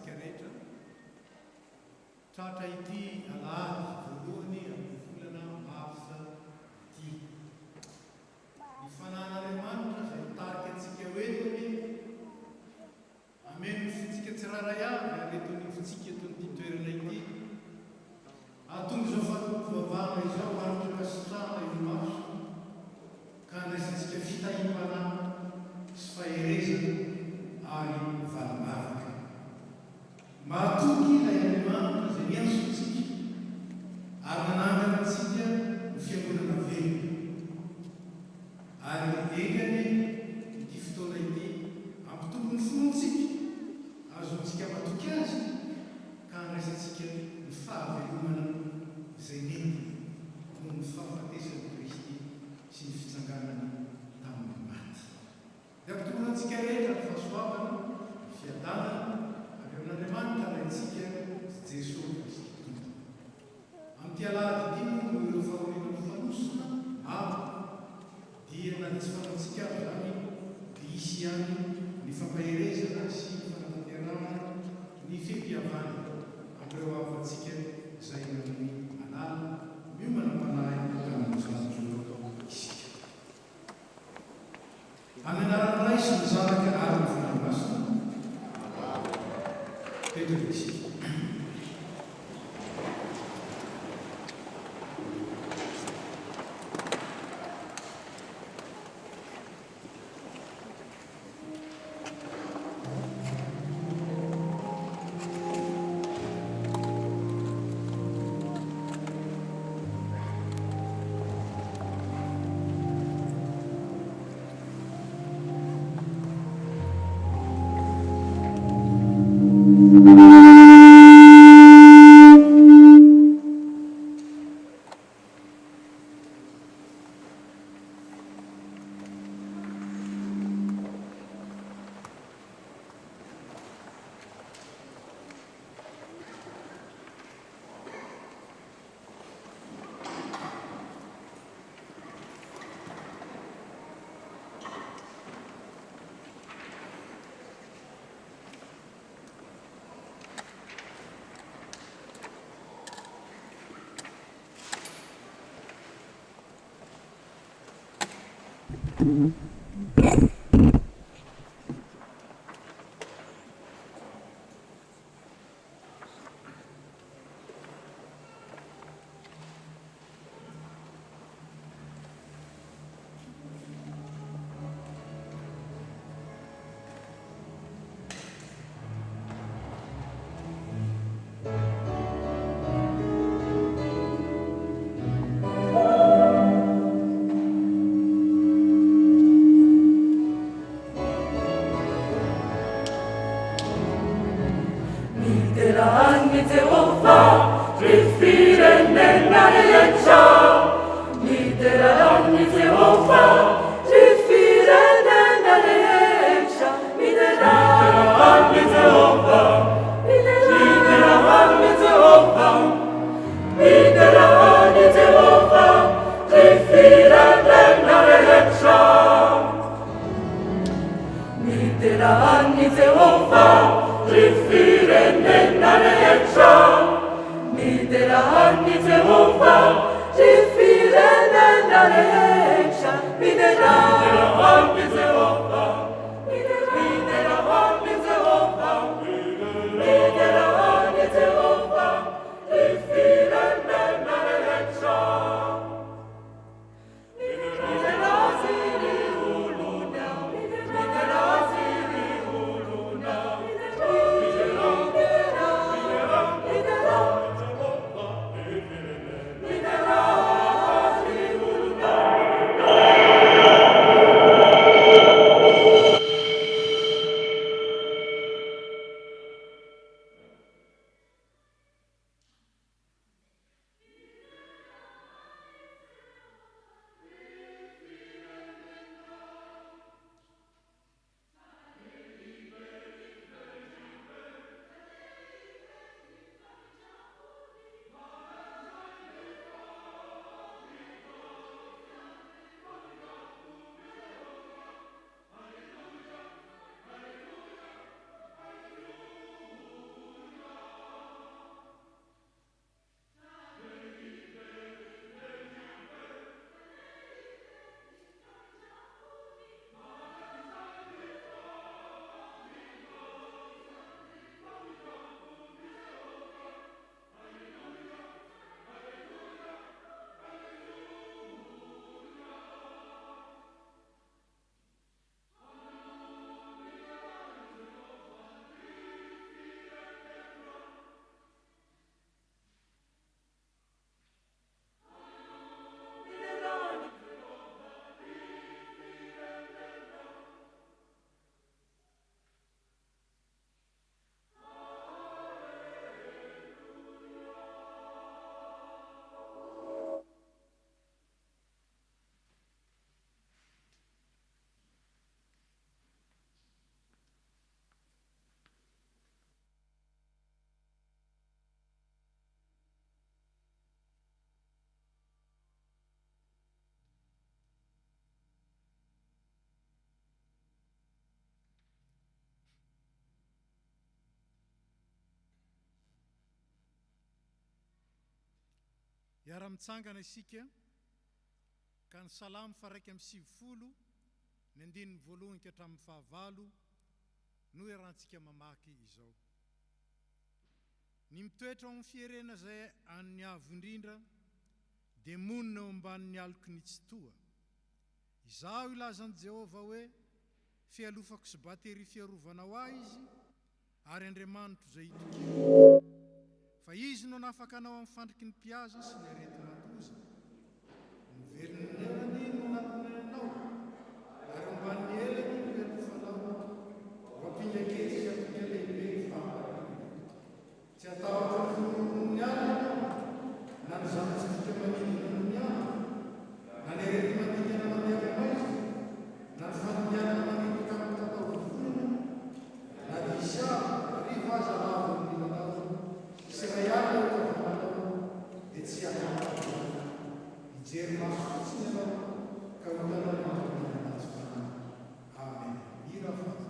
antsika rehetra tratra ity alahady voalohany amin'ny volana marsa ity ny fanan'Andriamanitra izay mitarika antsika hoentiny ameno fitsika tsiraray avy aretony fitsika eton'ity toerana ity atonga izao fanovavana izao aritra kasitrana io maso ka andraisantsika fitahim-pana sy faherezana ary valibavaka mahatoky ilay Andriamanitra izay miantsontsika ary manangana antsika ny fiangonana velona ary engany ity fotoana ity ampitombo ny fonontsika azontsika matoky azy ka andraisantsika ny fahavelomana izay nentina noho ny fahafatesan'i Kristy sy ny fitsanganany tamin'ny maty. Dia ampitomboana antsika rehetra ny fahasoavana, ny fiadanana avy amin'Andriamanitra raintsika Jesosy Kristy Tompo. Amin'ity alahady ity moa no ireo fahoriana fanosona maro dia na tsy fanaontsika azy zany diisy ihany ny fampaherezana sy ny fanatanterahana ny fempihavana amin'ireo avantsika izay amin'ny alala miomana mpanahy tamin'ny zanatro isika. Amin'ny anaran'ny Ray sy ny Zanaka ary ny Fanahy Masina. Petraka isika. Iara-mitsangana isika ka ny salamo faraiky amin'ny 70 ny andininy voalohany ka hatramin'ny 9 no iarahantsika mamaky izao. Ny mitoetra ao amin'ny fierena izay an'ny avo indrindra dia monina eo ambanin'ny aloko ny tsy toa. Izaho ilazan'i Jehova hoe fialofako sy batery fiarovana ho ahy izy ary Andriamanitro izay itokio. Fa izy no nafaka anao amin'ny fandriky ny mpihaza sy ny arety mandoza. Miveriny ny elany no namponenao ary ambanin'ny elany no ialofanao. Vampingaketsy sy ampinga lehibe famparana. Tsy atahotra ny alina na ny zanatsikika manidina ny alina na ny arety mandikana mandeha maizy na ny fandiniana manidika amin'ny tatao vonona na ny isa riva aza lavo ny latao sy ray alina eo tavanatao dia tsy akanao ijery maso fotsiny ianao ka hotanao mantonana anazy fanana. Amen. Mira fa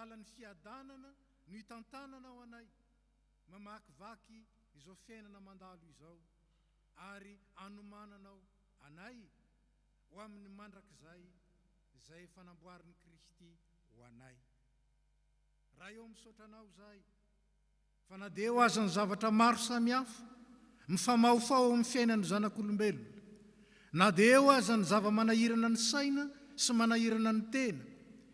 lalan'ny fiadanana no hitantananao anay mamakivaky izao fiainana mandalo izao ary anomananao anay ho amin'ny mandrakizay izay fanamboarin'i Kristy ho anay. Raha eo misaotra anao zay fa na dia eo aza ny zavatra maro samihafa mifamaofao amin'ny fiainan'ny zanak'olombelona, na dia eo aza ny zava-manahirana ny saina sy manahirana ny tena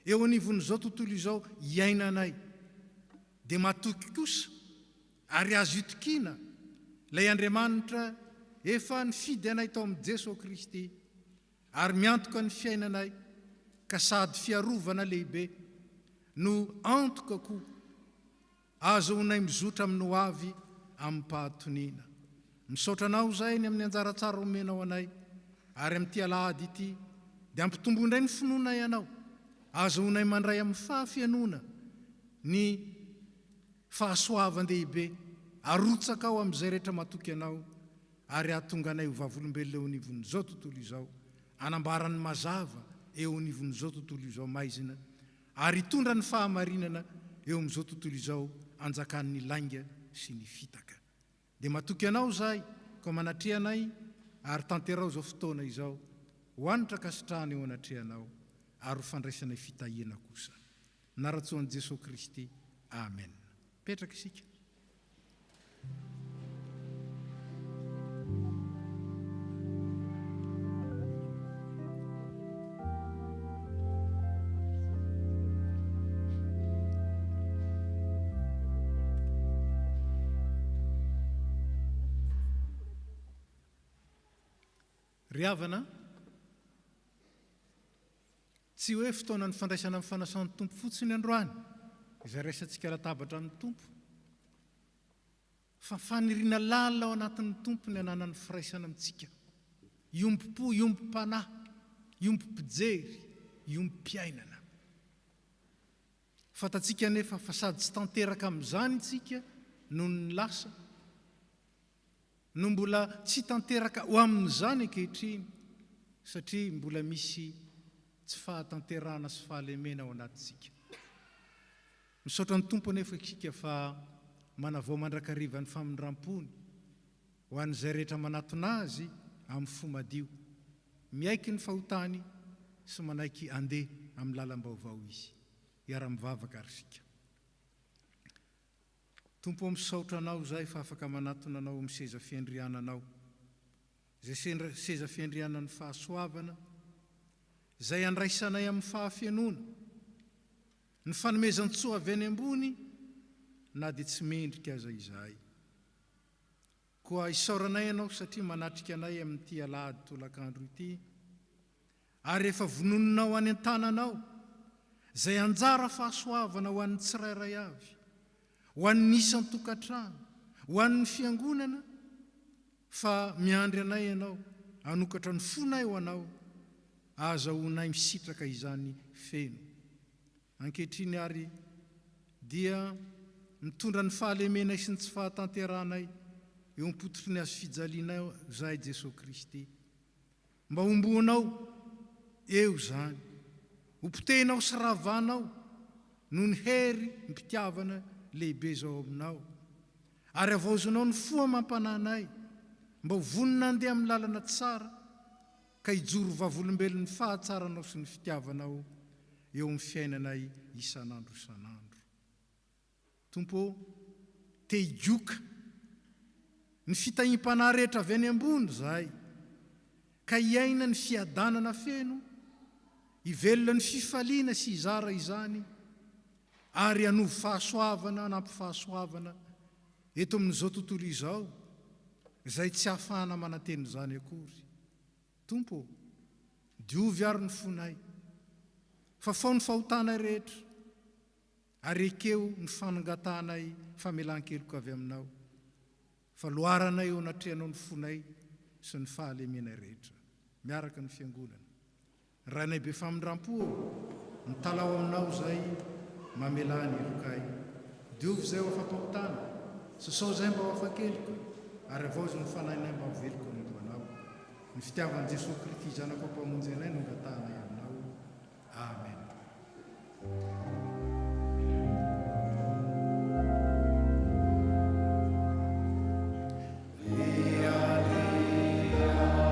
eo anivon'izao tontolo izao iainanay, dia matoky kosa ary azo itokiana ilay Andriamanitra efa nifidy anay tao amin'ny Jesosy Kristy ary miantoka ny fiainanay ka sady fiarovana lehibe no antoka koa azohonay mizotra amin'ny ho avy amin'ny pahatoniana. Misaotra anao zay ny amin'ny anjaratsara omenao anay ary amin'ity alahady ity dia ampitombo indray ny finoana ianao, azohonay mandray amin'ny fahafianoana ny fahasoavan-dehibe, arotsaka ao amin'izay rehetra matoky anao ary ahatonga anay ho vavolombelona eo anivon'izao tontolo izao, anambaran'ny mazava eo anivon'izao tontolo izao maizina ary hitondra ny fahamarinana eo amin'izao tontolo izao anjakan'ny lainga sy ny fitaka. Dia matoky anao zay ka manatrehanay ary tanterao zao fotoana izao ho anitra kasitrahana eo anatrehanao ary ho fandraisanay fitahiana kosa. Naratsoan'i Jesosy Kristy. Amen. Petraka isika. Ry havana, tsy hoe fotoana ny fandraisana amin'ny fanasan'ny tompo fotsiny androany izay raisantsika latabatra amin'ny tompo, fa faniriana lalina ao anatin'ny tompo ny ananany firaisana amintsika, iompom-po, iompom-panahy, iompom-pijery, iompom-piainana. Fatatsika nefa fa sady tsy tanteraka amin'izany itsika noho ny lasa, no mbola tsy tanteraka ho amin'izany ankehitriny satria mbola misy tsy fahatanterana sy fahalemena ao anatintsika. Misaotra ny tompo nefa isika fa manavao mandrakariva ny famindram-pony ho an'izay rehetra manatona azy amin'ny fo madio, miaiky ny fahotany sy manaiky andeha amin'ny lalam-baovao izy. Iara-mivavaka ary sika. Tompo misaotra anao zay fa afaka manatona anao amin'ny seza fiandriananao, izay seza fiandrianan'ny fahasoavana, izay andraisanay amin'ny fahafianoana, ny fanomezan-tsoa avy any ambony na dia tsy mendrika aza izahay. Koa isaoranay ianao satria manatrika anay amin'ity alahady tolakandro ity, ary efa vononinao any an-tananao izay anjara fahasoavana ho an'ny tsirairay avy, ho an'ny isan-tokantrano, ho an'ny fiangonana, fa miandry anay ianao, anokatra ny fonay ho anao, azahoanay misitraka izany feno. Ankehitriny ary dia mitondra ny fahalemenay sy ny tsy fahatanteranay eo am-pototry ny azo fijalianao zay Jesosy Kristy. Mba homboanao eo zany, ho potehinao sy ravanao noho ny hery mpitiavana lehibe zao aminao, ary avaozanao ny foa mampananay mba ho vonina andeha amin'ny lalana tsara ka hijoro vavolombelon'ny fahatsaranao sy ny fitiavanao eo amin'ny fiainanay isan'andro isan'andro. Tompo, te hijoka ny fitahim-panahy rehetra avy any ambony zay, ka hiaina ny fiadanana feno, hivelona ny fifaliana sy hizara izany, ary hanovo fahasoavana nampifahasoavana eto amin'izao tontolo izao izay tsy hahafahana mananteny izany akory. Tompo, diovy ary ny fonay, fa fao ny fahotanay rehetra, ary ekeo ny fanongatanay famelan-keloka avy aminao, fa loaranay eo anatrehanao ny fonay sy ny fahalemenay rehetra, miaraka ny fiangonana. Rainay be famindram-po ny talao aminao zay mamelany elokay, diovy zay ho afa-pahotana, sasao zay mba ho afa-keloka, ary avaozy ny fanahinay mba ho veloko ny loanao. Ny fitiavan'i Jesosy Kristy zanako mpamonjy anay no angatanay aminao. Amen. Ea, ea, ea,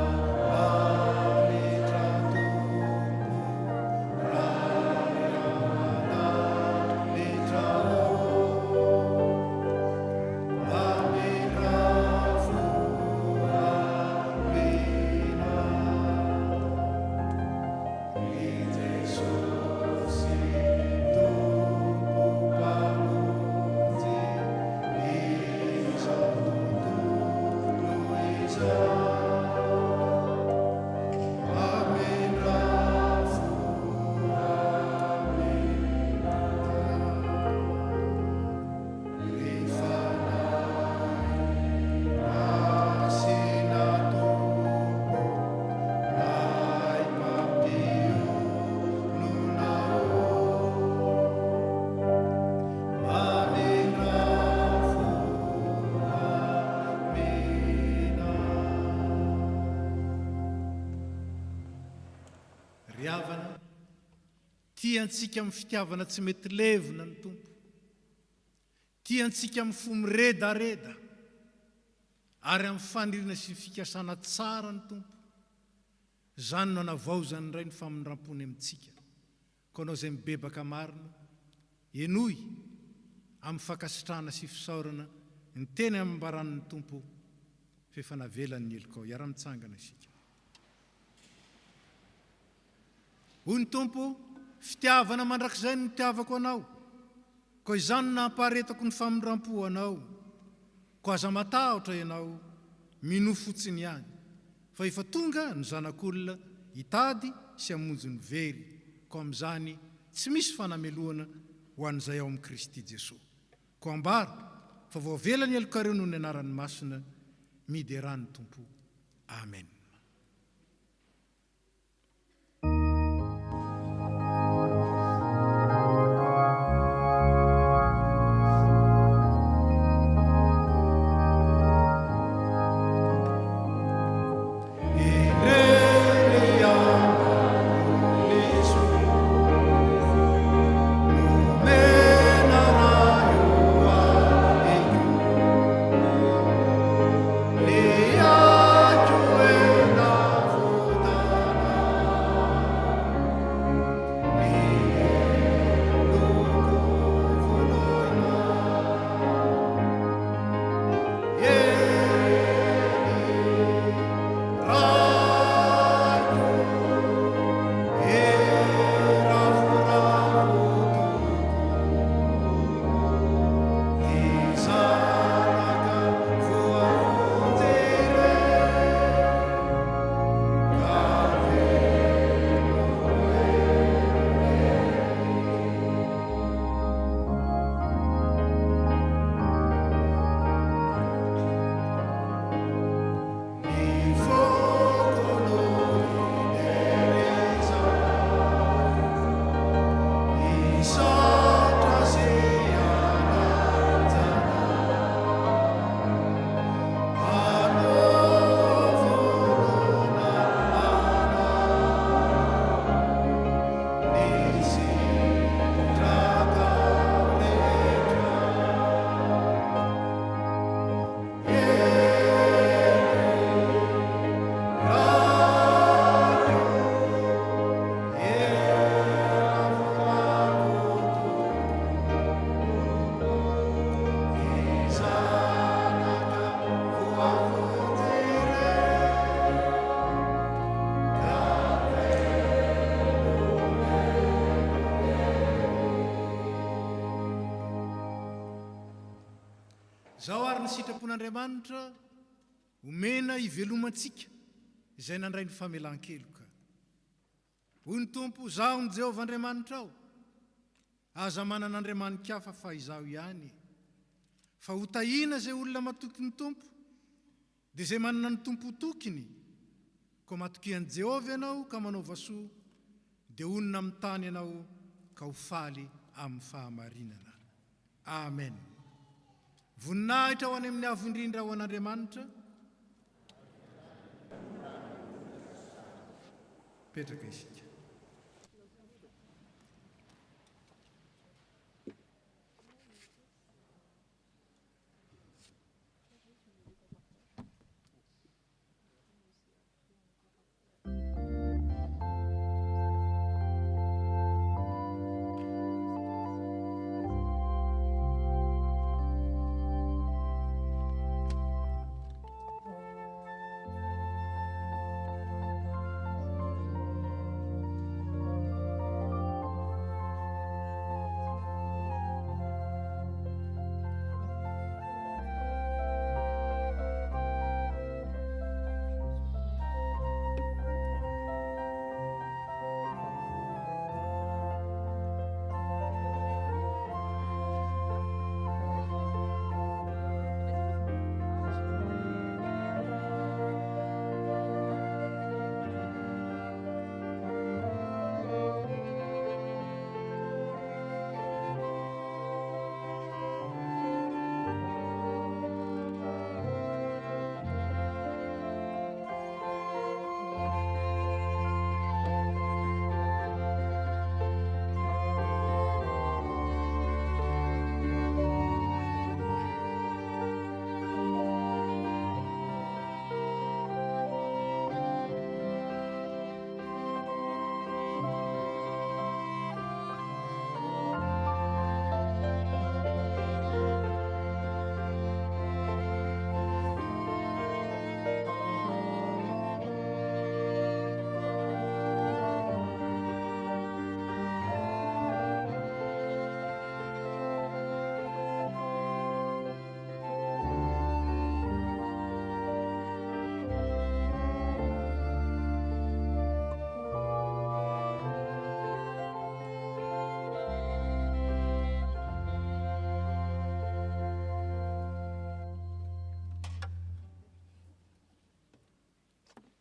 tiantsika amin'ny fitiavana tsy mety levina ny tompo, tiantsika amin'ny fomiredareda ary amin'ny fanirina sy fikasana tsara ny tompo. Zany no anavaozany iray ny famindram-pony amintsika. Ko anao izay mibebaka marina, enoy amin'ny fankasitrahana sy fisaorana ny teny ambaran'ny tompo fefanavelan'ny elikao. Iara-mitsangana isika. Hoy ny tompo, fitiavana mandrakizay no tiavako anao, ko izany no nampaharetako ny famindram-po anao, ko aza matahotra ianao mino fotsiny ihany, fa efa tonga ny zanak'olona hitady sy hamonjy ny very, ko amin'izany tsy misy fanameloana ho an'izay ao amin'ny Kristy Jesosy. Ko ambara fa voavelany elokareo noho ny anaran'ny masina mideran'ny tompo. Amen. Zao ary ny sitrapon'Andriamanitra omena ivelomantsika izay nandray ny famelan-keloka. Hoy ny tompo, zaho ny Jehovah Andriamanitra ao, aza manana andriamanin-kafa fa izaho ihany. Fa ho tahina izay olona matoky ny tompo, dia izay manana ny tompo tokiny, ko matokian'i Jehovah ianao ka manao vasoa, dia onona amin'ny tany ianao ka ho faly amin'ny fahamarinana. Amen. Voninahitra ho any amin'ny avo indrindra ho an'Andriamanitra. Petraka isika.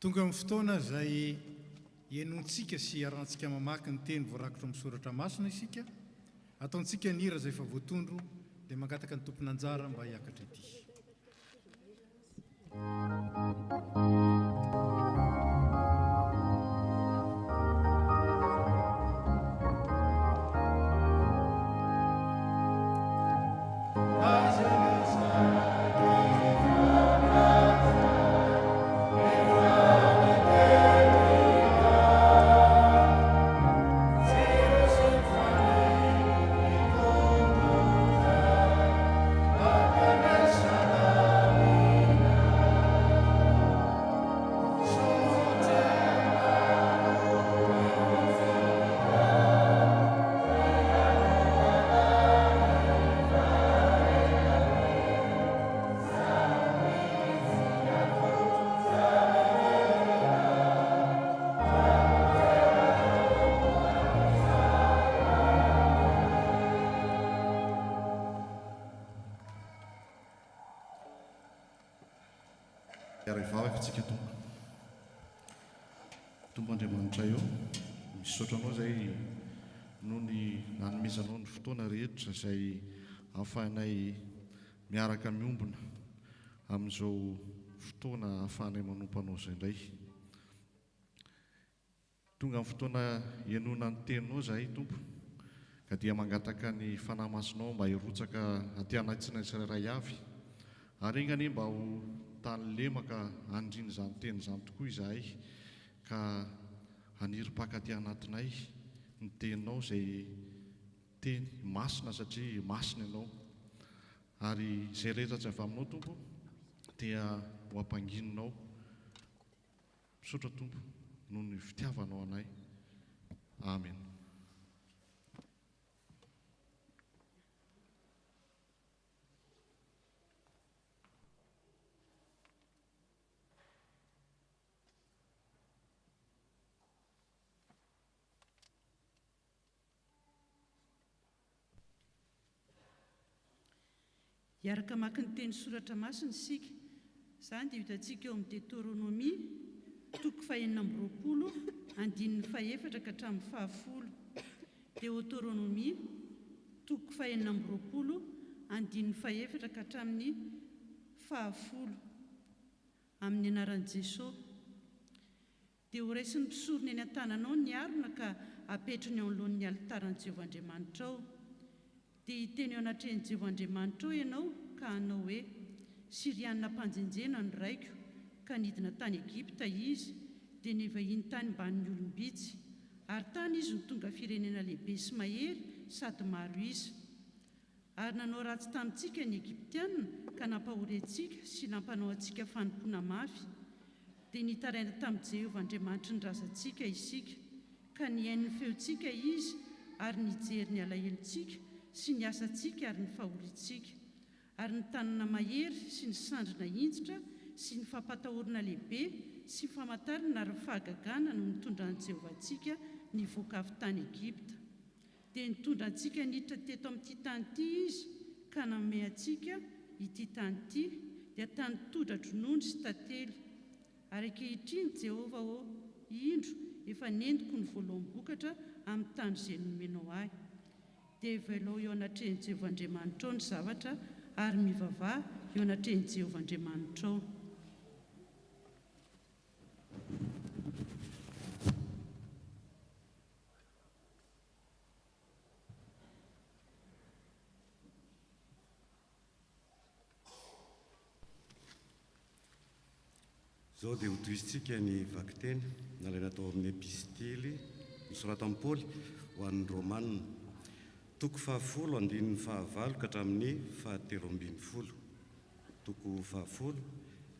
tonga amin'ny fotoana izay ianontsika sy arantsika mamaky ny teny voarakitra amin'ny soratra masina isika, ataontsika ny hira izay efa voatondro dia mangataka ny tompony anjara mba hiakatra ety. Tsika tombo Andriamanitra io misaotra anao izay noho ny nanomezanao ny fotoana rehetra izay ahafahanay miaraka miombona amin'izao fotoana ahafahanay manompo anao izay indray. Tonga amin'ny fotoana ianona ny teninao izahay tompo, ka dia mangataka ny fanahy masonao mba hirotsaka aty anatina ny tsirairay avy, ary engany mba ho tany lemaka andriny izany teny izany tokoa izahay, ka haniry-paka aty anatinay ny teninao izay teny masina satria masina ianao, ary izay rehetra tsy avy aminao tompo dia ho ampangininao. Misaotra tompo noho ny fitiavanao anay. Amen. Iaraka maka ny teny soratra masina isika. Izany dia hitantsika eo amin'ny Deutéronomie toko 4:20 andininy 4 ka hatramin'ny 10. Deutéronomie toko 4:20 andininy 4 ka hatramin'ny 10. Amin'ny anaran'i Jesosy. Dia ho raisin'ny mpisorony eny an-tananao ny arona ka apetrany eo anoloan'ny alitaran'i Jehovah Andriamanitra ao. Dia hiteny eo anatrehan'i Jehovah Andriamanitra ao ianao ka hanao hoe: Sirianina mpanjenjena ny raiko, ka nidina tany Egipta izy, dia nevahiny tany mbanin'ny olombitsy, ary tany izy no tonga firenena lehibe sy mahery sady maro isa. Ary nanao ratsy tamintsika ny Egiptianina ka nampahory antsika sy nampanao antsika fanompoana mafy. Dia nitaraina tamin'i Jehovah Andriamanitra ny razantsika isika, ka nihaino ny feontsika izy, ary nijery ny alahelo-tsika sy ny asantsika ary ny fahorintsika. Ary ny tanana mahery sy ny sandrina hinjitra sy ny fampatahorana lehibe sy famantarana ary fahagagana no nitondra an'i Jehovah antsika nivoaka avy tany Egipta. Dia nitondra antsika niditra teto amin'ity tany ity izy, ka nanome antsika ity tany ity, dia tany todra-dronono sy tantely. Ary ankehitriny Jehovah indro efa nendiko ny voaloham-bokatra amin'ny tany izay nomenao ahy. Dia velao eo anatrehan'i Jehovah Andriamanitra ao ny zavatra, ary mivavaha eo anatrehan'i Jehovah Andriamanitra ao. Izao dia hotoizitsika ny vakiteny nalaina tao amin'ny epistily nosorata amin'ny Paoly ho an'ny Romanina, toko 10 andininy 9 ka hatramin'ny 17. Toko 10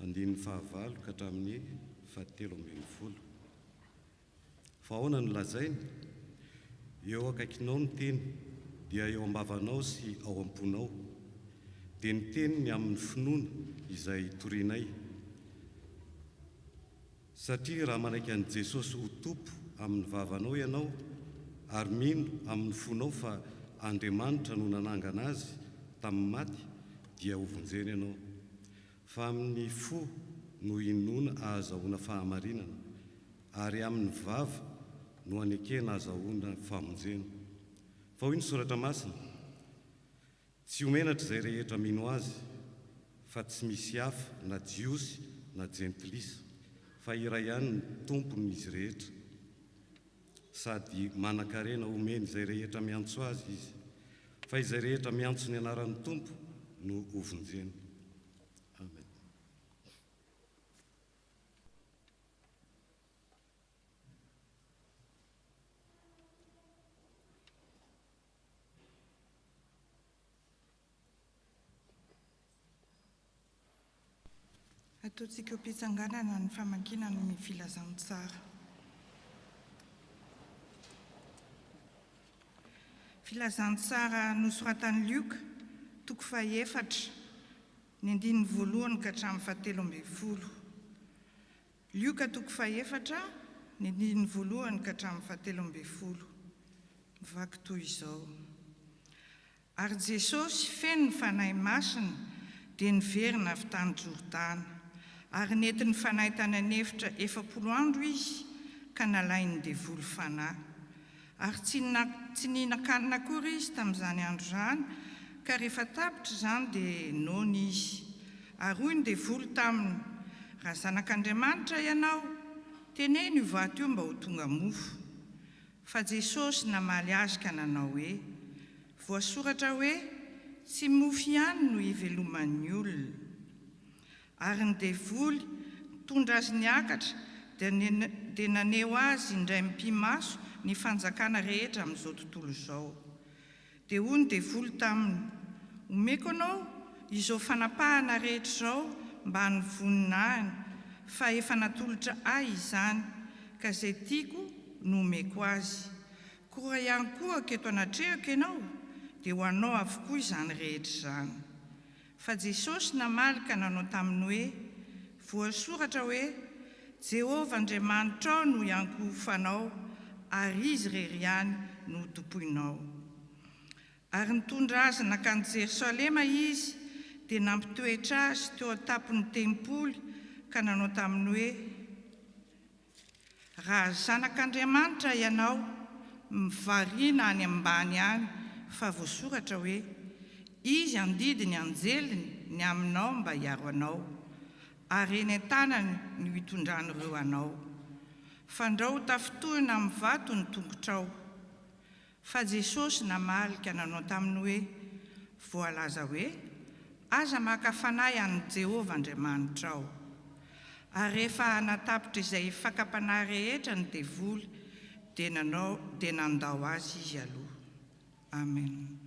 andininy 9 ka hatramin'ny 17. Fa ahoana no lazainy? Eo akaikinao ny teny, dia eo ambavanao sy ao am-ponao, dia ny teniny amin'ny finoana izay torianay. Satria raha manaiky an'i Jesosy ho tompo amin'ny vavanao ianao, ary mino amin'ny fonao fa Andriamanitra no nanangana azy tamin'ny maty, dia ho vonjeny ianao. Fa amin'ny fo no inona ahazahoana fahamarinana, ary amin'ny vava no anekena ahazahoana famonjena. Fa hoy ny soratra masina, tsy homenatra izay rehetra mino azy, fa tsy misy hafa na jiosy na jentilisa, fa iray ihany ny tompony izy rehetra, sady manan-karena omeny izay rehetra miantso azy izy, fa izay rehetra miantso ny anaran'ny tompo no hovonjena. Amen. Ataontsika ho pitsanganana ny famankinana ny filazantsara. Filazantsara nosoratan'i Lioka, toko 4, ny andininy 1 ka hatramin'ny 17. Lioka toko 4, ny andininy 1 ka hatramin'ny 17. Mivaky toy izao. Ary Jesosy feno ny fanahy masina dia niverina avy tany Jordana, ary nety ny fanahy tany anefitra 40 andro izy ka nalainy devoly fanahy. Ary tsy nihinan-kanina akory izy tamin'izany andro izany, ka rehefa tapitra izany dia noana izy. Ary hoy ny devoly taminy, raha zanak'Andriamanitra ianao, teneno io vato io mba ho tonga mofo. Fa Jesosy namaly azy ka nanao hoe, voasoratra hoe, tsy mofo ihany no iveloman'ny olona. Ary ny devoly tondra azy niakatra dia naneo azy indray mpimaso ny fanjakana rehetra amin'izao tontolo izao. Dia hoy ny devoly taminy, omeko anao izao fanapahana rehetra izao mba hanivonina fa efa natolotra ahy izany, ka izay tiako no omeko azy. Koa ihany koa keto anatrehako ianao, dia ho anao avokoa izany rehetra izany. Fa Jesosy namaly ka nanao taminy hoe, voasoratra hoe, Jehovah Andriamanitra no iankofanao, ary izy irery ihany no tompoinao. Ary nitondra azy nakany Jerosalema izy, dia nampitoetra azy teo an-tampon'ny tempoly ka nanao taminy hoe, raha zanak'Andriamanitra ianao, mivariana any ambany any, fa voasoratra hoe, izy andidi ny anjeliny ny aminao mba hiaro anao, ary eny an-tanany no hitondran'ireo anao. Fandrao tafitohina amin'ny vato ny tongotrao. Fa Jesosy namaly ka nanao taminy hoe, voalaza hoe, aza maka fanahy an'i Jehovah Andriamanitrao. Ary rehefa natapitra izay fakapanahy rehetra ny devoly, dia nandao azy izy aloha. Amen.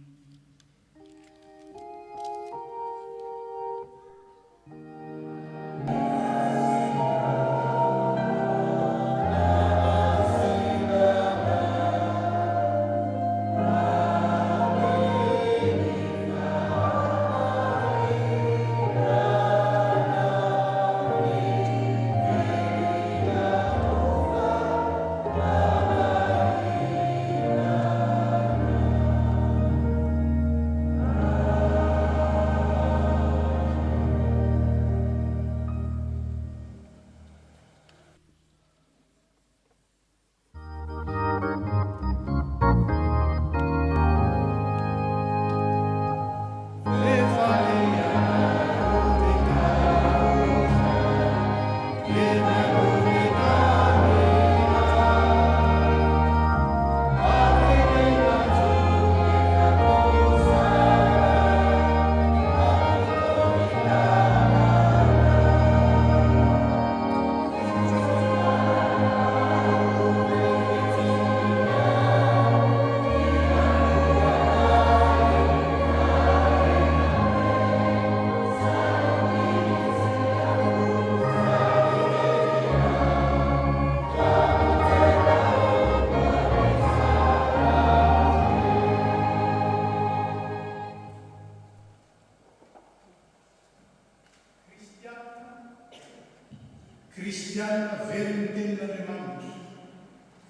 Kristiana velon'ny tenin'Andriamanitra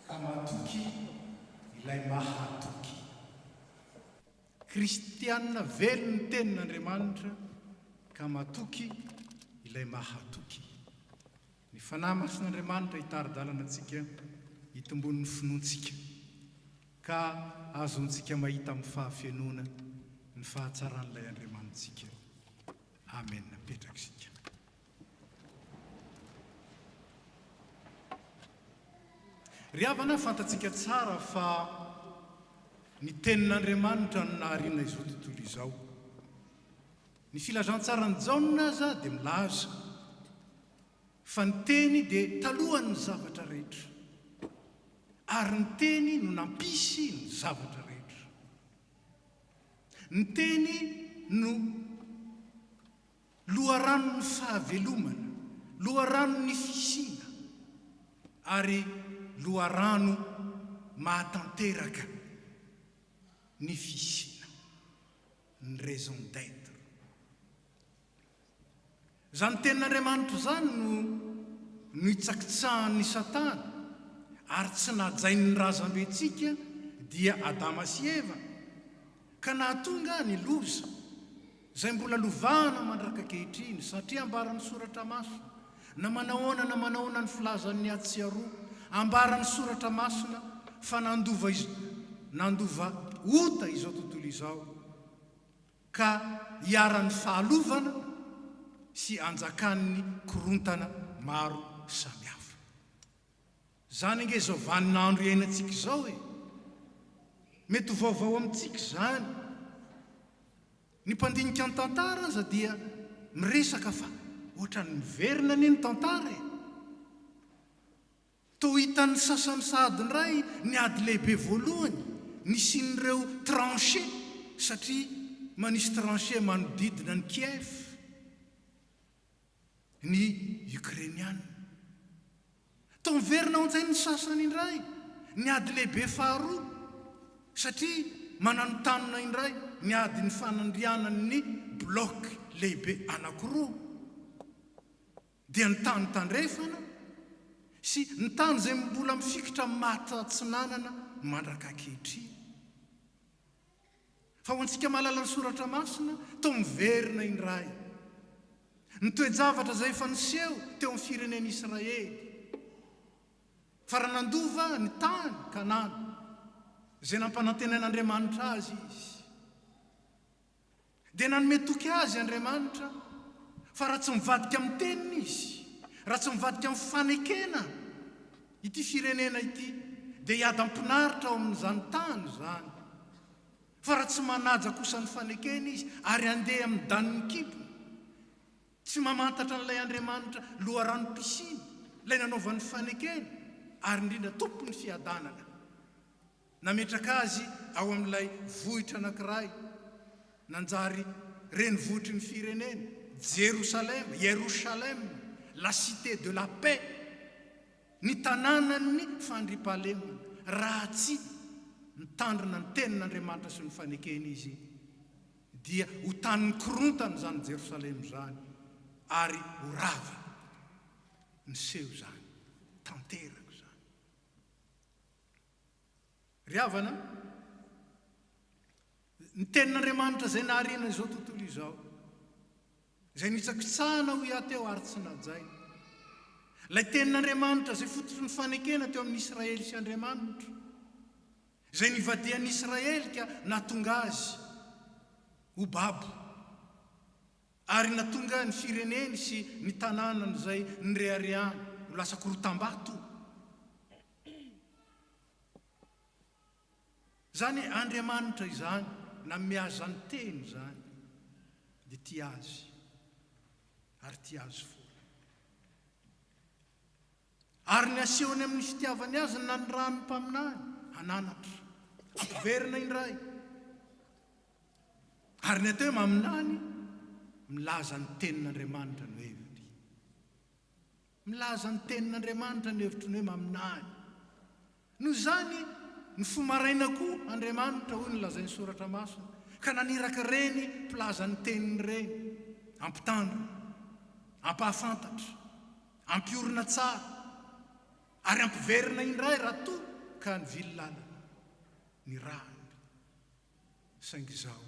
ka matoky ilay mahatoky. Kristiana velon'ny tenin'Andriamanitra ka matoky ilay mahatoky. ny fanahy mason'Andriamanitra hitari-dalana antsika hitombonin'ny finoantsika ka azontsika mahita amin'ny fahafianoana ny fahatsaran'ilay Andriamanitsika. Amen. Napetraka isika. Ry havana, fantatsika tsara fa ny tenin'Andriamanitra no nahariana izao tontolo izao. Ny filazantsarany Jaona aza dia milaza fa ny teny dia talohany ny zavatra rehetra, ary ny teny no nampisy ny zavatra rehetra. Ny teny no loharanon'ny fahavelomana, loharanon'ny fisina, ary loharano mahatanteraka ny fisina, ny raison d'être. Zany tenin'Andriamanitra zany no hitsakitsahan'ny Satana, ary tsy nahajainy ny razambentsika dia Adama sy Eva, ka nahatonga ny loza izay mbola lovahana mandraka ankehitriny, satria ambaran'ny soratra masina na manahoana ny filazan'ny atsiaroa, ambaran'ny soratra masina fa nandova ota izao tontolo izao, ka hiaran'ny fahalovana sy anjakan'ny korontana maro samihafa. Zany nge zao vaninandro iainantsika izao mety vaovao amintsika zany. Ny mpandinika ny tantara aza dia miresaka fa ohatran'ny miverina ny tantara to hitan'ny sasany sahadiny ray ny ady lehibe voalohany nisian'ireo tranché, satria manisy tranché manodidina ny Kiev, ny Ukrainiana. To miverina ao an'izay ny sasany indray ny ady lehibe faharoa, satria mananotanina indray ny ady ny fanandrianan'ny blok lehibe anankiroa, dia ny tany tandrefana sy ny tany izay mbola mifikitra mahatsinanana mandraka ankehitriny. Fa ho antsika mahalala ny soratra masina, to miverina indray ny toe-javatra izay efa niseho teo amin'ny firenen'i Israely, fa raha nandova ny tany Kanana izay nampanantenan'Andriamanitra azy izy, dia nanome toky azy Andriamanitra fa raha tsy mivadika amin'ny teniny izy, raha tsy mivadika amin'ny fanekena ity firenena ity, dia hiady ampinaritra ao amin'izany tany zany. Fa raha tsy manaja kosa ny fanekena izy ary andeha amin'ny daniny kibony, tsy mamantatra n'ilay Andriamanitra loharan'nypisiny, ilay nanaovan'ny fanekena ary indrindra tompony fiadanana, nametraka azy ao amin'ilay vohitra anankiray nanjary renivohitry ny firenena, Yerusalem, la cité de la paix, ny tanànan'ny fandriampahalemana. Raha tsy mitandrina ny tenin'Andriamanitra sy ny fanekena izy, dia ho tanin'ny korontana zany Jerosalem zany, ary ho rava ny seho zany, tanteraka zany. Ry havana, ny tenin'Andriamanitra izay nahariana izao tontolo izao, izay nitsakitsahana ho iateo ary tsy najaina. Ilay tenin'Andriamanitra izay fototry ny fanekena teo amin'ny Israely sy Andriamanitra, izay nivadian'ny Israely ka natonga azy ho babo, ary natonga ny fireneny sy ny tanànany izay nirehariany ho lasa korotam-bato. Zany Andriamanitra izany namiaza ny teny zany, dia tia azy ary tia azy foana, ary ny asehony amin'ny fitiavany azy na ny rano mpaminany ananatra ampiverina indray, ary ny ateo maminany milaza ny tenin'Andriamanitra no hevitry, milaza ny tenin'Andriamanitra no hevitry ny hoe maminany. Noho zany ny fomaraina koa Andriamanitra hoy ny lazain'ny soratra masina, ka naniraka reny mpilaza ny teniny reny, ampitandrina, ampahafantatra, ampiorina tsara, ary ampiverina indray raha to ka ny vily lalana ny rahany. Saingy izao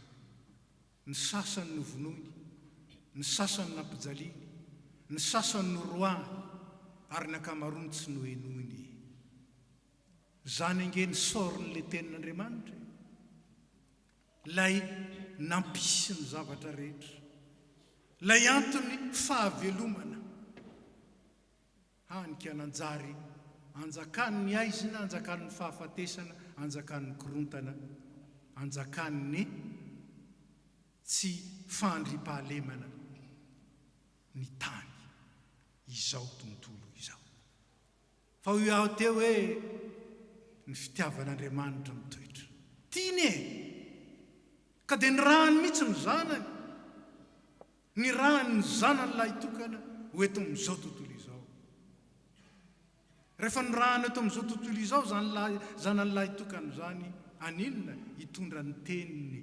ny sasany no vonoiny, ny sasany nampijaliany, ny sasany no roany, ary ny ankamaroany tsy noenoiny. Zany angeny saorin'le tenin'Andriamanitra lay nampisy ny zavatra rehetra, lay antony fahavelomana. Hanika nanjary anjakany ny aizina, anjakany ny fahafatesana, anjakany ny korontana, anjakany ny tsy fandripahalemana ny tany izao tontolo izao. Fa ho aho teo hoe ny fitiavan'Andriamanitra mitoetra tiany e, ka dia ny rahany mihitsy ny zanany, ny rahany ny zanany lahy tokana ho eto amin'izao tontolo izao. Rehefa ny rahany eto amin'izao tontolo izao zanany lahy tokana zany, aninona hitondra ny teniny.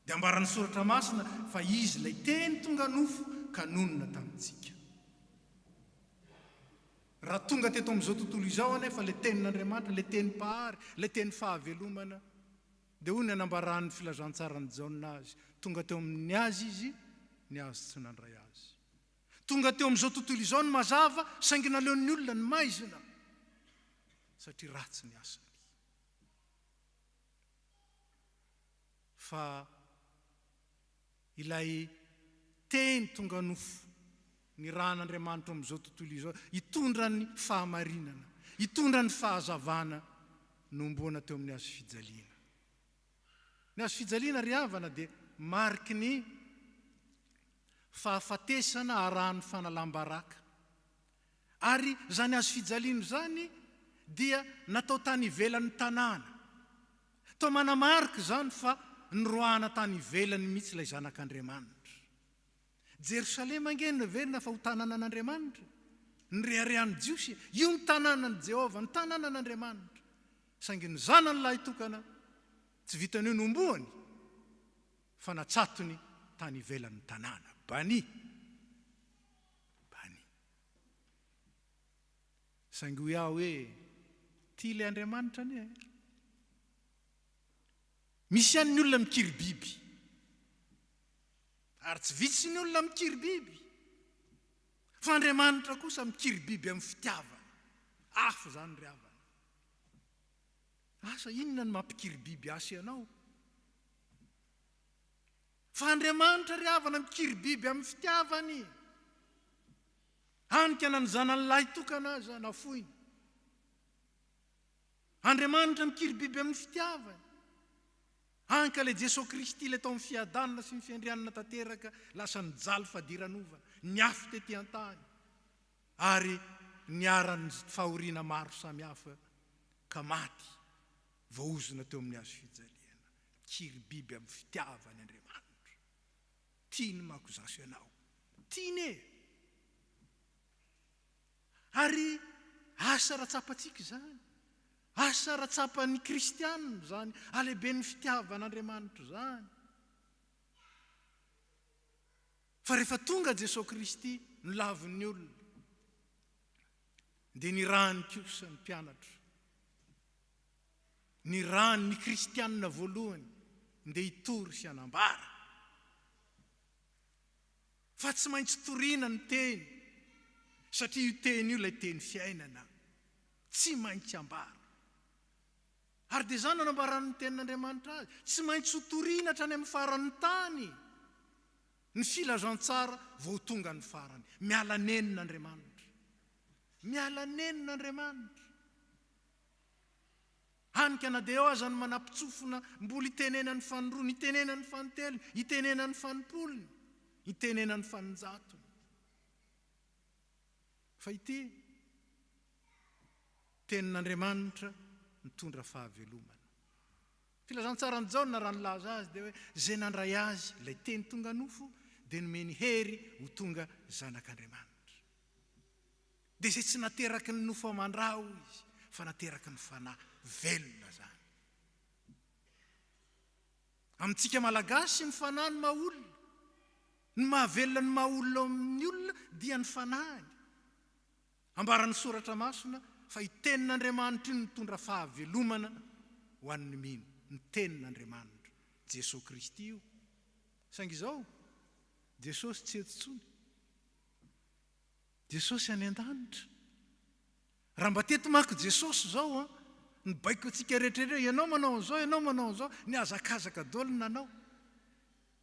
Dia ambaran'ny soratra masina fa izy ilay teny tonga nofo ka nonona tamintsika. Raha tonga teto amin'izao tontolo izao anefa le tenin'Andriamanitra, le teny pahary, le teny fahavelomana, dia hoy ny anambaran'ny filazantsarany Jaona azy, tonga teo amin'ny azy izy, ny azy tsy nandray azy. Tonga teo amin'izao tontolo izao ny mazava, saingy naleon'ny olona ny maizina, satria ratsy ny asany. Fa ilay teny tonga nofo, ny ran'Andriamanitra amin'izao tontolo izao, hitondra ny fahamarinana, hitondra ny fahazavana, nombona teo amin'ny azo fijaliana. Ny azo fijaliana ry havana dia mariky ny fahafatesana arahan'ny fanalam-baraka. Ary zany azo fijaliana zany dia natao tany ivelan'ny tanàna. Tao manamarika zany fa nyroahana tany ivelany mihitsy ilay zanak'Andriamanitra. Jerosalema angeny verina fa ho tanànan'Andriamanitra. Ny reharehan'ny Jiosy, io ny tanànan'i Jehova, ny tanànan'Andriamanitra. Saingy ny zanany lahy tokana tsy vitany hoe nomboany, fa natsatony tany ivelan'ny tanàna. Bani. Saingy ho iaho hoe tia ilay Andriamanitra anie. Misy ihany ny olona mikiry biby, ary tsy vitsy ny olona mikiry biby, fa Andriamanitra kosa mikiry biby amin'ny fitiavana. Afo zany ry havana. Asa inona ny mampikiry biby asy ianao? Fa Andriamanitra ry havana mikiry biby amin'ny fitiavany. Hanika na ny zanany lahy tokana aza nafoiny. Andriamanitra mikiry biby amin'ny fitiavany. Anka le Jesosy Kristy le tao amin'ny fiadanana sy ny fiandrianana tanteraka lasa nijaly fadiranova, niafy tetỳ an-tany, ary niarany fahoriana maro samihafa ka maty voaozona teo amin'ny azo fijaliana. Mikiry biby amin'ny fitiavany Andriamanitra. Tiany manko zasy ianao. Tiany e. Ary asa ratsapantsika zany, asa ratsapan'ny kristianina zany, alehibe ny fitiavan'Andriamanitra zany. Fa rehefa tonga Jesosy Kristy nilavin'ny olona, dia nirahany kosa ny mpianatra, nirahany ny kristianina voalohany, ndia hitory sy hanambara. Fa tsy maintsy toriana ny teny, satria io teny io ilay teny fiainana, tsy maintsy ambara. Ary dia zany anambaran'ny tenin'Andriamanitra azy, tsy maintsy ho toriana hatrany amin'ny faran'ny tany. Ny filazantsara vao tonga ny farany. Miala nenin'Andriamanitra. Miala nenin'Andriamanitra. Hanika na dia eo aza ny manampitsofona mbola itenenan'ny fanoroany, itenenan'ny fantelony, itenenan'ny fanipolony, itenenan'ny faninjatony. Fa ity tenin'Andriamanitra mitondra fahavelomana. Filazantsarany Jaona raha nilaza azy dia hoe zay nandray azy ilay teny tonga nofo dia nomeny hery ho tonga zanak'Andriamanitra. Dia zay tsy nateraky ny nofo aman-drao izy, fa nateraky ny fanahy velona zany. Amintsika malagasy ny fanahy ny mahaolona, ny mahavelona ny mahaolona amin'ny olona dia ny fanahiny. Ambaran'ny soratra masina fa i tenin'Andriamanitra io mitondra fahavelomana ho an'ny mino. Ny tenin'Andriamanitra, Jesosy Kristy io. Saingy izao, Jesosy tsy eto intsony. Jesosy any an-danitra. Raha mba teto manko Jesosy zao a, ny baiko antsika rehetrrehetra, ianao manao an'izao, ianao manao an'izao, ny azakazaka daholo nanao.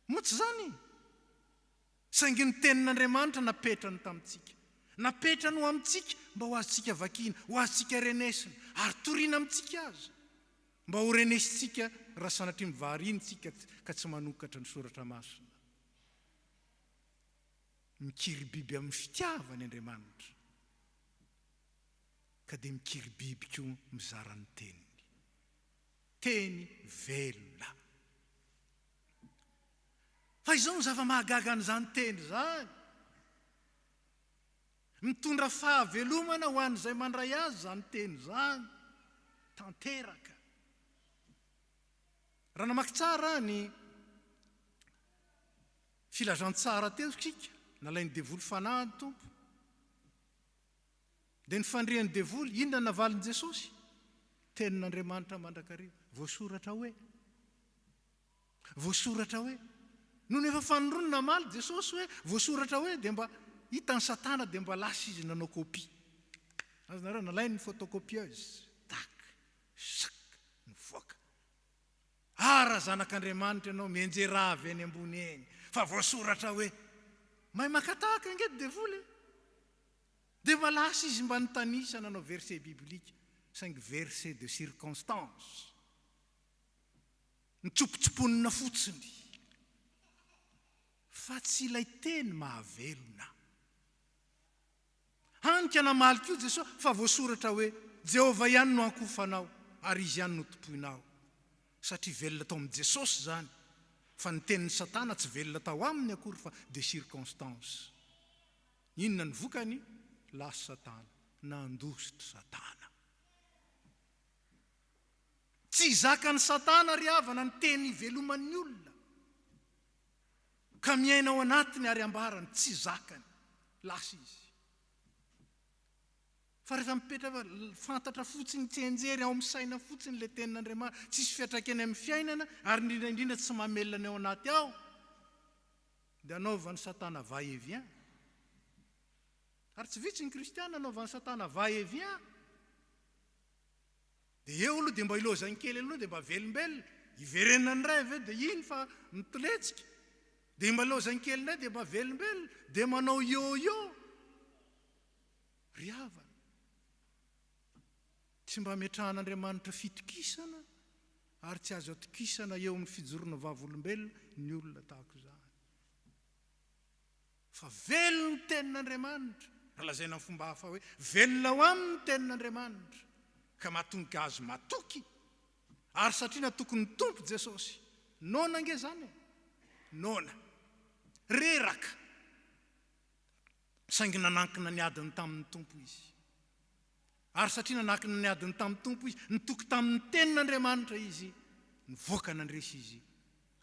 Motsy zany. Saingy ny tenin'Andriamanitra napetrany tamintsika. Napetrany ho amintsika mba ho azontsika vakiana, ho azontsika renesina, ary toriana amintsika azy. Mba ho renesitsika raha sanatria mivarintsika ka tsy manokatra ny soratra masina. Mikiry biby amin'ny fitiavany Andriamanitra. Ka dia mikiry biby koa mizara ny teniny. Teny velona. Fa izao ny zava-mahagaga an'izany teny zany. Mitondra fahavelomana ho an'izay mandray azy zany teny zany. Tanteraka. Raha namaky tsara ny filazantsara teo sika, nalain'ny devoly fanahy ny tompo. Dia ny fandrian'ny devoly, inona navalin' Jesosy? Tenin'Andriamanitra mandrakariva. Voasoratra hoe, noho efa fanondrony namaly Jesosy hoe, voasoratra hoe, dia mba hitany Satana dia mba lasa izy nanao kopia. Azonareo nalainy ny photocopieuse. Tak, sak, nivoaka. Raha zanak'Andriamanitra ianao mienjeravy eny ambony eny. Fa voasoratra hoe, mahay makatahaka angety devoly. Dia mba lasa izy mba nitanisa nanao verset biblika. Saingy verset de circonstance. Nitsopotsoponina fotsiny. Fa tsy ilay teny mahavelona. Hanika namaly koa Jesosy fa voasoratra hoe Jehova ihany no ankofanao ary izy ihany no tompoinao. Satria velona tao amin'ny Jesosy zany. Fa ny tenin'ny Satana tsy velona tao aminy akory fa de circonstance. Inona ny vokany? Lasa Satana, nandositra Satana. Tsy zakany Satana ry havana ny teny veloman'ny olona. Ka miaina ao anatiny ary ambarany, tsy zakany. Lasa izy. Fa rehefa mipetraka fantatra fotsiny tsy enjery ao amin'ny saina fotsiny le tenin'Andriamanitra, tsisy fiantraikany amin'ny fiainana ary indrindra tsy mamelona ao anaty ao. Dia anaovan'ny Satana va-et-vient. Ary tsy vitsy ny kristiana anaovan'ny Satana va-et-vient. Dia eo aloha dia mba ilozany kely aloha dia mba velombelona. Iverenana ny ray avy dia iny fa mitoletsika. Dia mba ilozany kely indray dia mba velombelona. Dia manao yo-yo. Ry havana. Tsy mba metrahan'Andriamanitra fitokisana ary tsy azo atokisana eo amin'ny fijorona vavolombelona ny olona tahako izany. Fa velona ny tenin'Andriamanitra. Lazaina amin'ny fomba hafa hoe velona ho amin'ny tenin'Andriamanitra. Ka mahatonga azy matoky. Ary satria natoky ny tompo Jesosy. Nona ange zany. Nona. Reraka. Saingy nanankina ny adiny tamin'ny tompo izy. Ary satria nanankina ny adiny tamin'ny tompo izy, nitoky tamin'ny tenin'Andriamanitra izy, nivoaka nandresy izy,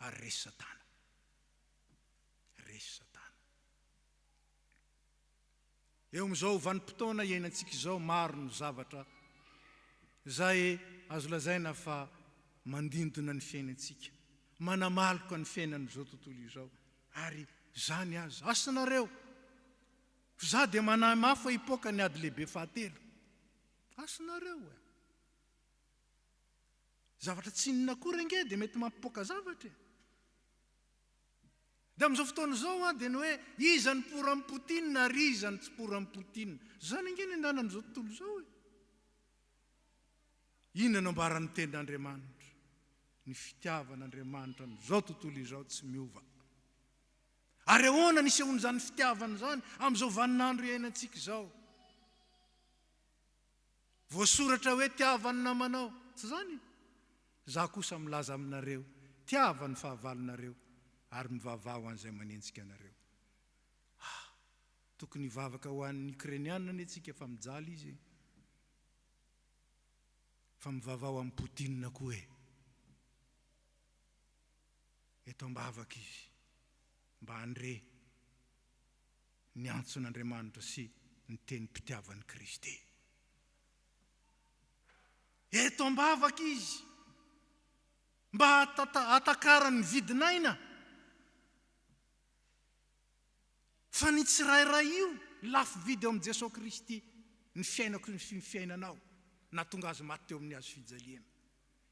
ary resy Satana. Resy Satana. Eo amin'izao vanim-potoana iainantsika izao maro ny zavatra izay azo lazaina fa mandindona ny fiainantsika. Manamalika ny fiainan'izao tontolo izao. Ary zany azy. Asanareo. Za dia manahy mafy hipoaka ny ady lehibe fahatelo. Asanareo e. Zavatra tsy inona akory ange dia mety mampipoaka zavatra. Dia amin'izao fotoana izao dia ny hoe iza ny por amin'ny Potina ary iza ny tsy por amin'ny Potina. Zany ange ny andanan'izao tontolo izao e. Inona no ambaran'ny tenin'Andriamanitra? Ny fitiavan'Andriamanitra amin'izao tontolo izao tsy miova. Ary ahoana nisehony zany fitiavana zany amin'izao vaninandro iainantsika izao? Voasoratra hoe tiavany namanao. Tsy zany? Za kosa milaza aminareo, tiavany fahavalonareo ary mivavah ho an'izay manenjika anareo. Tokony hivavaka ho an'ny Ukrainiana ny antsika fa mijaly izy. Fa mivavah ho amin'ny Potina koa e. Eto mbavaka izy. Mba andre ny antson'Andriamanitra sy ny tenim-pitiavan'i Kristy. Eto mbavaka izy. Mba atakarany vidinaina. Fa ny tsirairay io lafo vidy eo amin'i Jesosy Kristy ny fiainako ny fiainanao na tonga azy maty teo amin'ny azo fijaliana.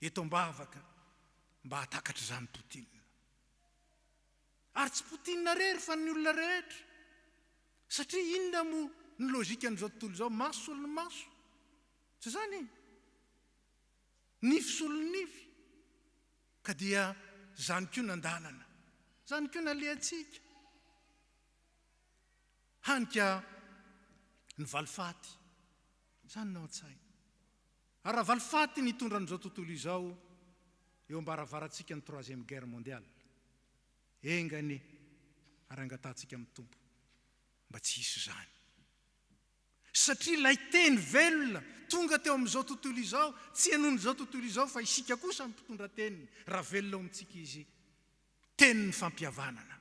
Eto ambavaka mba hatakatra izany potinina. Ary tsy potinina rery fa ny olona rehetra. Satria inona mo ny lôjika n'izao tontolo izao, maso olo ny maso. Tsy zany? Nify solo nify. Ka dia zany koa nandanana. Zany koa nalehantsika. Hanika ny valifaty. Zany nao an-tsaina. Ary raha valifaty ny hitondra n'izao tontolo izao, eo ambaravarantsika ny 3e guerre mondiale. Engany ary angatantsika amin'ny tompo. Mba tsy hisy zany. Satria ilay teny velona tonga teo amin'izao tontolo izao, tsy henon'izao tontolo izao fa isika kosa mpitondra teniny. Raha velona amintsika izy, teniny fampihavanana.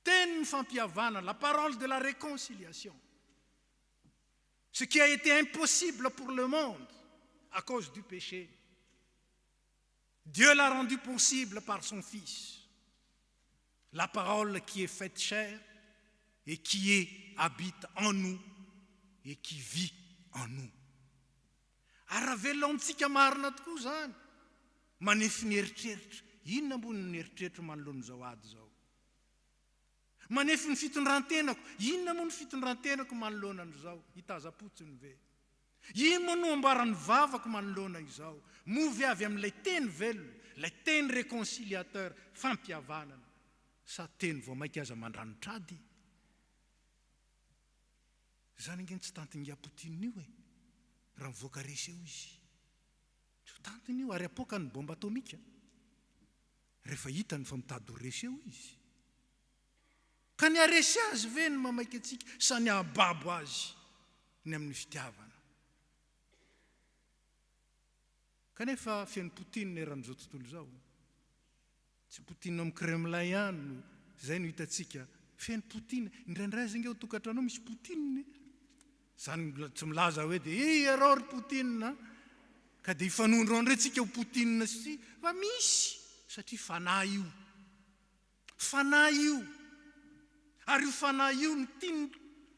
Teniny fampihavanana, la parole de la réconciliation. Ce qui a été impossible pour le monde à cause du péché, Dieu l'a rendu possible par son Fils. La parole qui est faite chair et qui habite en nous et qui vit en nous. Raha velona amintsika marina tokoa zany. Manefy ny eritreritra. Inona ambony ny eritreritra manoloan'izao ady zao? Manefy ny fitondrantenako. Inona moa ny fitondrantenako manoloana an'izao? Hitazapotsiny ve? Ino no ambarany vavako manoloana izao? Movy avy amin'ilay teny velona, ilay teny réconciliateur, fampihavanana. Sa teny vao maika aza mandranotrady. Zany angeny tsy tantin'ny apotinina io e. Raha mivoaka resy eo izy. Tsy tantiny io, ary apoka ny bomba atomika. Rehefa hitany fa mitady ho resy eo izy. Ka ny aresy azy ve ny mamaika atsika, sa ny ababo azy ny amin'ny fitiavana. Kanefa feno potinina eran'izao tontolo izao. Tsy potinina amin'ny Kremlin ihany no zay no hitatsika. Feno potinina. Indraindray zay eo tokantrano misy potinina. Zany tsy milaza hoe dia arao ry potinina. Ka dia ifanondro andretsika ho potinina sy fa misy. Satria fanahy io. Fanahy io. Ary io fanahy io ny tiany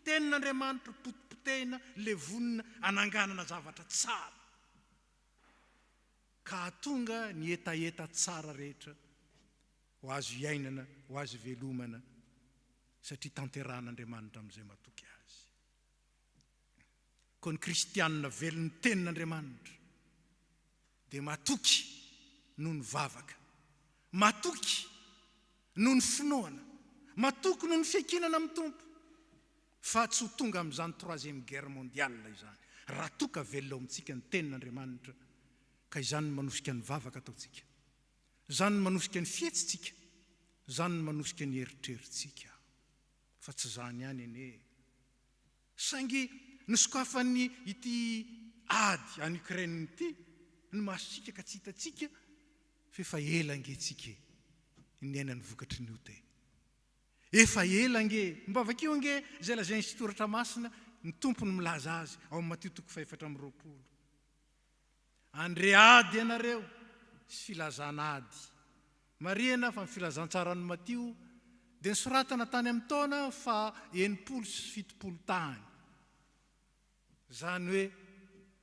tenin'Andriamanitra potipotehina, levonina, ananganana zavatra tsara. Ka tonga ny etaeta tsara rehetra ho azo iainana, ho azo velomana, satria tanteran'Andriamanitra amin'izay matoky azy. Ko ny kristianina velon'ny tenin'Andriamanitra dia matoky noho ny vavaka, matoky noho ny finoana, matoky noho ny fiakinana amin'ny tompo. Fa tsy ho tonga amin'izany 3e guerre mondiale izany. Raha toka velona amintsika ny tenin'Andriamanitra, ka izany manosika ny vavaka ataotsika. Izany manosika ny fietsintsika. Izany manosika ny eritreritsika. Fa tsy zany ihany ene. Saingy nisokafan'ny ity ady any Ukraine ity, ny masontsika ka tsy hitatsika, fa efa ela angetsika ny ainany vokatry ny ote. Efa ela nge, mbavakio nge zay lazainy sy toratra masina, ny tompony milaza azy ao amin'ny Mateo 4:20. Andre ady ianareo sy filazana ady. Marihana fa ny filazantsarany Mateo dia nisoratana tany amin'ny taona fa 970 tany. Zany hoe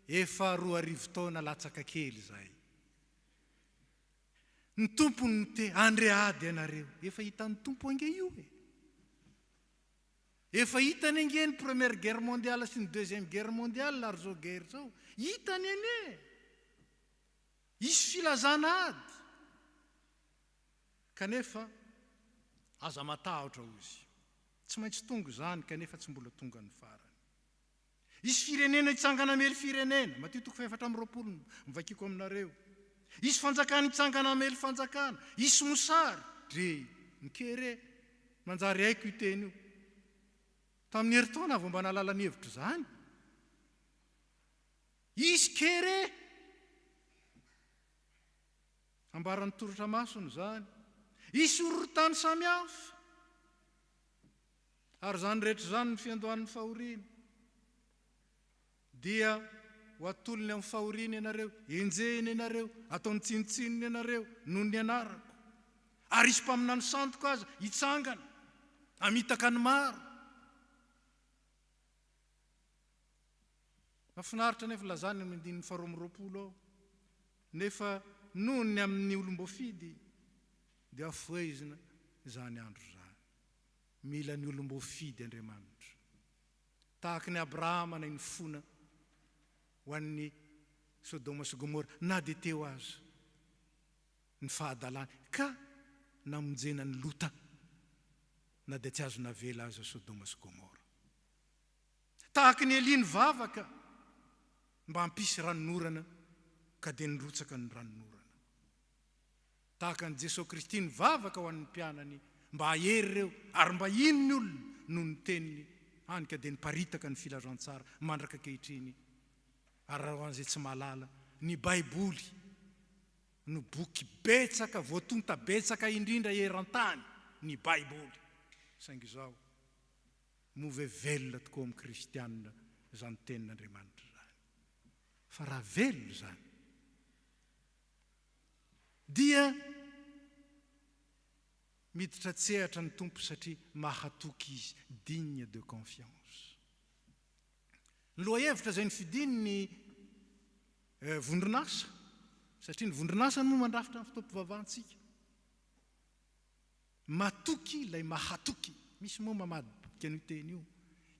efa 2 taona latsaka kely zay. Ny tompony te andre ady ianareo. Efa hitan'ny tompo ange io e. Efa hitany ange ny 1e guerre mondiale sy ny 2e guerre mondiale ary zao guerre zao. Hitany ene. Isy filazana ady. Kanefa aza matahotra ozy. Tsy maintsy tonga zany kanefa tsy mbola tonga ny farany. Isy firenena hitsangana mely firenena. Mateo 4:20 mivakiko aminareo. Isy fanjakana hitsangana mely fanjakana. Isy mosary. Dre, nikere, manjary haiko iteny io. Tamin'ny herintaona vao mba nalala ny hevitra zany. Isy kere. Ambaran'ny toratra masony zany. Isy horontany samihafa. Ary zany rehetra zany ny fiandohan'ny fahoriana. Dia ho atolony amin'ny fahoriana ianareo, enjehiny ianareo, ataony tsinitsininy ianareo noho ny anarako. Ary isy mpaminany santoko aza hitsangana, hamitaka ny maro, mafinaritra nefa lazany amin'ny andininy 2 ao nefa nohony amin'ny olombofidy dia afoezina zany andro zany mila ny olombofidy Andriamanitra tahaka ny Abrahama na ny fona ho an'ny Sodoma sy Gomora na dia teo azy ny fahadalany ka namonjena ny Lota na dia tsy azo navela azy Sodoma sy Gomora tahaka ny Elia nivavaka mba hampisy ranonorana ka dia nirotsaka ny ranonorana tahaka ny Jesosy Kristy nivavaka ho an'ny mpianany mba ahery ireo ary mba ino ny olona no ny teniny hany ka dia niparitaka ny filazantsara mandraka ankehitriny ary raha ho an'izay tsy mahalala ny Baiboly no boky betsaka voatonta betsaka indrindra eran-tany ny Baiboly saingy izao move velona tokoa amin'ny kristianina zany tenin'Andriamanitra zany fa raha velona zany dia miditra tsehatra ny tompo satria mahatoky izy digne de confiance ny lohahevitra izay nifidiny ny vondronasa satria ny vondronasa no mandrafitra ny fitoam-pivavahantsika matoky ilay mahatoky misy moa mamadika an'io teny io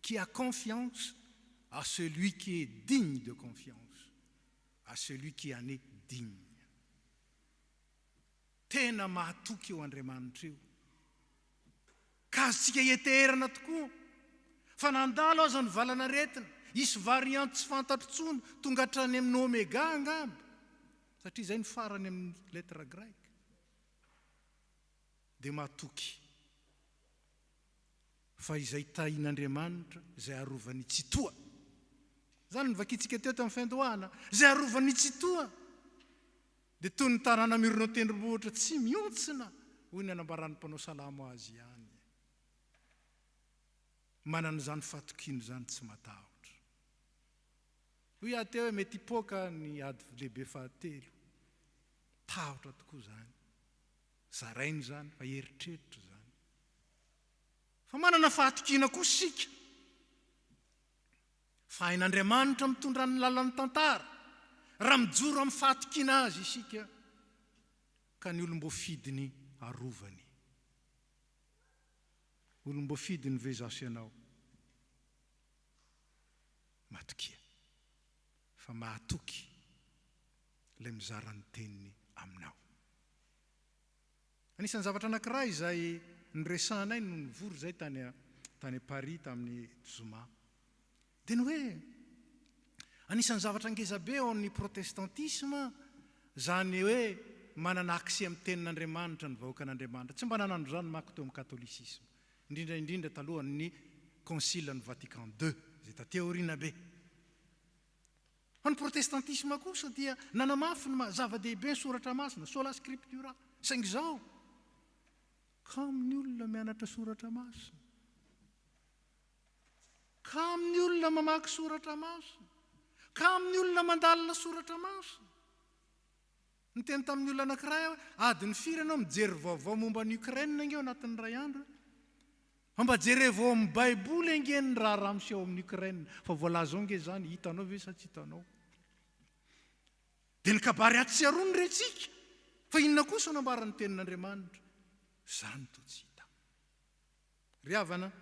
qui a confiance à celui qui est digne de confiance à celui qui en est digne tena mahatoky eo Andriamanitra io ka azitsika eterana tokoa fa nandalo aza ny valanaretina isy varianty tsy fantatrontsony tonga hatrany amin'ny omega angamba satria izay ny farany amin'ny lettre grecque dia mahatoky fa izay tahin'Andriamanitra izay arovany tsy toa zany nivakitsika teo tamin'ny findohana izay arovany tsy toa dia toy ny tanàna mirona tendrombohitra tsy miontsina hoy ny anambaran'ny mpanao salamo azy ihany manana zany fatokiny zany tsy matahotra hoy aho teo hoe mety hipoaka ny ady lehibe fahatelo tahotra tokoa zany zarainy zany fa eritreritro zany fa manana fahatokina koa sika fa hain'Andriamanitra mitondra ny lalan'ny tantara raha mijoro amin'ny fahatokina azy isika ka ny olombofidiny arovany olombofidiny ve zasy ianao matokia fa mahatoky ilay mizara ny teniny aminao anisan'ny zavatra anankiray izay nyresanay no nivory zay tany Paris tamin'ny Zoma dia ny hoe anisan'ny zavatra ngezabe ao amin'ny protestantisme zany hoe manana accès amin'ny tenin'Andriamanitra ny vahoaka an'Andriamanitra tsy mba nanandro zany manko teo amin'ny katolisisme indrindra talohan'ny concile ny Vatican II zay tateoriana be fa ny protestantisme kosa dia nanamafy ny zava-dehibe ny soratra masina sola scriptura saingy izao ka amin'ny olona mianatra soratra masina ka amin'ny olona mamaky soratra masina ka amin'ny olona mandalina soratra masina ny teny tamin'ny olona anankiray adiny firy ianao mijery vaovao momba ny Ukraine angeo anatin'ny ray andro mba jerevao amin'ny Baiboly angeny raha miseho amin'ny Ukraine fa voalaza ao nge zany hitanao ve sa tsy hitanao dia ny kabary atsiarony retsika fa inona kosa nambarany tenin'Andriamanitra zany to tsy hita ry havana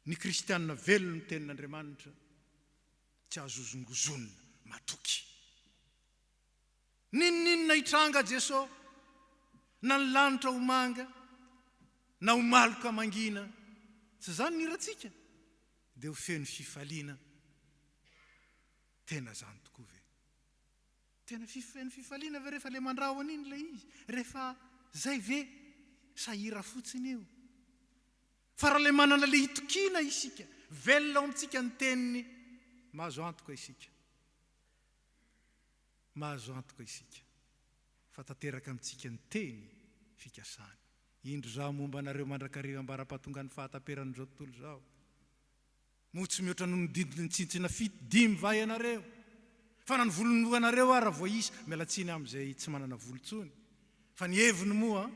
ny kristianina velona ny tenin'Andriamanitra tsy azozongozonina matoky ninninona hitranga Jesosy na ny lanitra ho manga na ho maloka mangina tsy zany ny ratsika dia ho feno fifaliana tena zany tokoa ve tena fifeno fifaliana ve rehefa le mandrahona iny le izy rehefa zay ve sahira fotsiny eo fa raha le manana le hitokina isika velona ao amintsika ny teniny mahazo antoka isika fa tanteraka amintsika ny teny fikasany indro zaho momba anareo mandrakariva ambara-pahatonga ny fahataperan'izao tontolo zao motsy mihoatra no nididiny tsintsina fito 5 vai anareo fa na ny volon'anareo raha voaisa mialatsiny amin'izay tsy manana volontsony fa ny heviny moa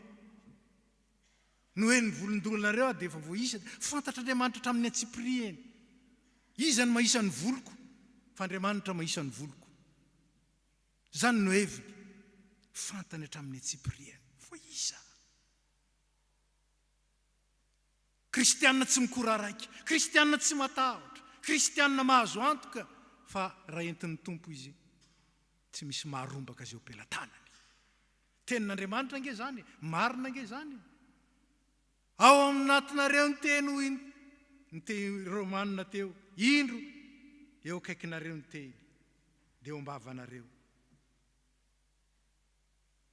no hoe ny volondolonareo dia efa voaisa fantatra Andriamanitra hatramin'ny Antsiprieny izany mahisan'ny voloko fa Andriamanitra mahisan'ny voloko. Zany no heviny fantany hatramin'ny atsipriany voaisa. Kristianina tsy mikora raiky, kristianina tsy matahotra, kristianina mahazo antoka fa raha entin'ny tompo izy tsy misy maharombaka azy eo am-pelantanany. Tenin'Andriamanitra nge zany, marina nge zany. Ao aminatinareo ny teny hoy ny teny Romanina teo, indro eo akaikinareo ny teny dia eo am-bavanareo.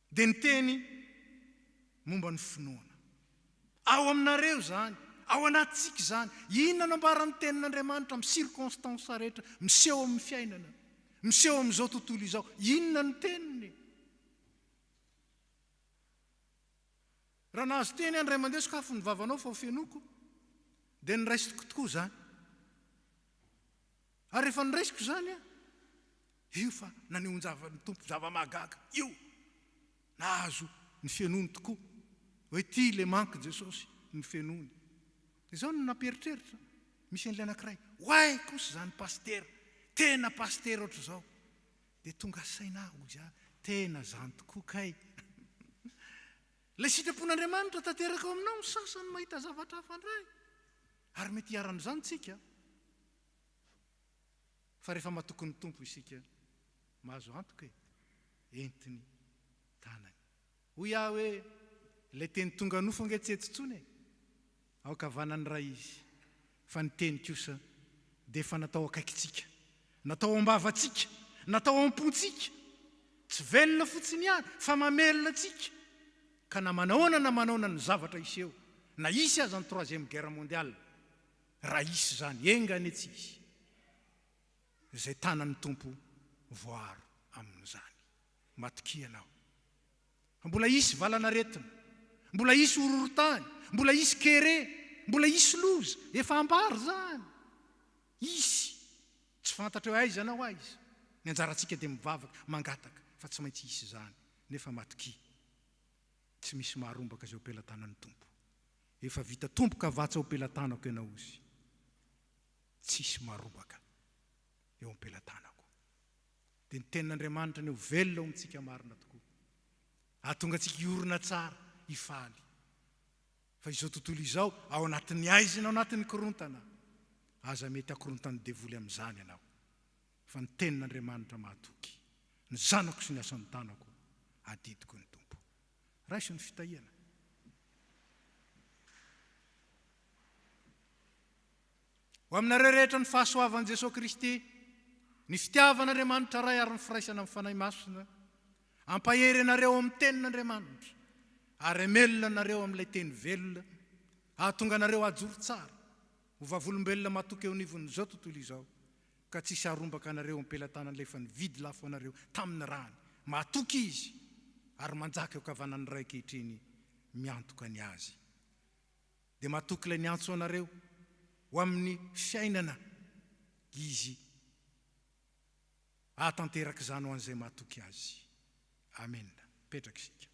Dia ny teny momba ny finoana. Ao aminareo zany, ao anatsika zany. Inona no ambaran'ny tenin'Andriamanitra amin'ny circonstance rehetra miseho amin'ny fiainana, miseho amin'izao tontolo izao. Inona ny teniny? Raha nahazo teny andray mandeha sakafo ny vavanao fa ho fenoko, dia nyraisiko tokoa zany. Ary rehefa nyraisiko zany io fa nanehoan-javan'ny tompo zava-mahagaga. Io nahazo ny fianony tokoa. Hoe ty le manky Jesosy ny fianony. Izao no namperitreritra. Misy an'ilay anankiray. Hoay kosa zany pastera. Tena pastera ohatr' zao. Dia tonga saina hoy tena zany tokoa kay. Ilay sitrapon'Andriamanitra tanteraka ao aminao ny sasany mahita zavatra hafandray. Ary mety hiaran'izany tsika. Fa rehefa mahatoky ny tompo isika mahazo antoka entiny tanany. Hoy aho hoe ilay teny tonga nofo ange tsy etsintsony aoka vanany raha izy. Fa ny teny kosa dia efa natao akaikitsika, natao ambavatsika, natao ampontsika. Tsy velona fotsiny ihany fa mamelona tsika. Ka na manaona ny zavatra iseho, na isy aza ny 3e guerre mondiale, raha isy zany engany tsy isy. Zay tanan'ny tompo voaro amin'izany. Matoki ianao. Mbola isy valanaretina, mbola isy ororotany, mbola isy kere, mbola isy loza, efa ambary zany. Isy. Tsy fantatra hoe aiza anao aiza. Ny anjarantsika dia mivavaka, mangataka, fa tsy maintsy isy zany. Nefa matoki. Tsy misy maharombaka azy eo am-pelantanan'ny tompo. Efa vita tompoka vatsa ao am-pelantanako ianao izy. Tsisy maharombaka eo am-pelantanako. Dia ny tenin'Andriamanitra ny ho velona ao amintsika marina tokoa. Ahatonga antsika hiorina tsara, hifaly. Fa izao tontolo izao, ao anatin'ny aizina, ao anatin'ny korontana. Aza mety akorontany devoly amin'izany ianao. Fa ny tenin'Andriamanitra mahatoky. Ny zanako sy ny asan'ny tanako adidiko ny tompo. Raiso ny fitahiana. Ho aminareo rehetra ny fahasoavan'i Jesosy Kristy, ny fitiavan'Andriamanitra ray ary ny firaisana amin'ny fanahy masina, ampahery anareo amin'ny tenin'Andriamanitra, ary amelona anareo amin'ilay teny velona, ahatonga anareo ajoro tsara, ho vavolombelona matoky eo anivon'izao tontolo izao, ka tsisy harombaka anareo am-pelantanan'ilay efa nividy lafo anareo tamin'ny rany. Mahatoky izy, ary manjaka eo kavanan'ny ray ankehitriny miantoka ny azy. Dia mahatoky ilay niantso anareo ho amin'ny fiainana izy ahatanteraka izany ho an'izay mahatoky azy. Amen. Petraka isika.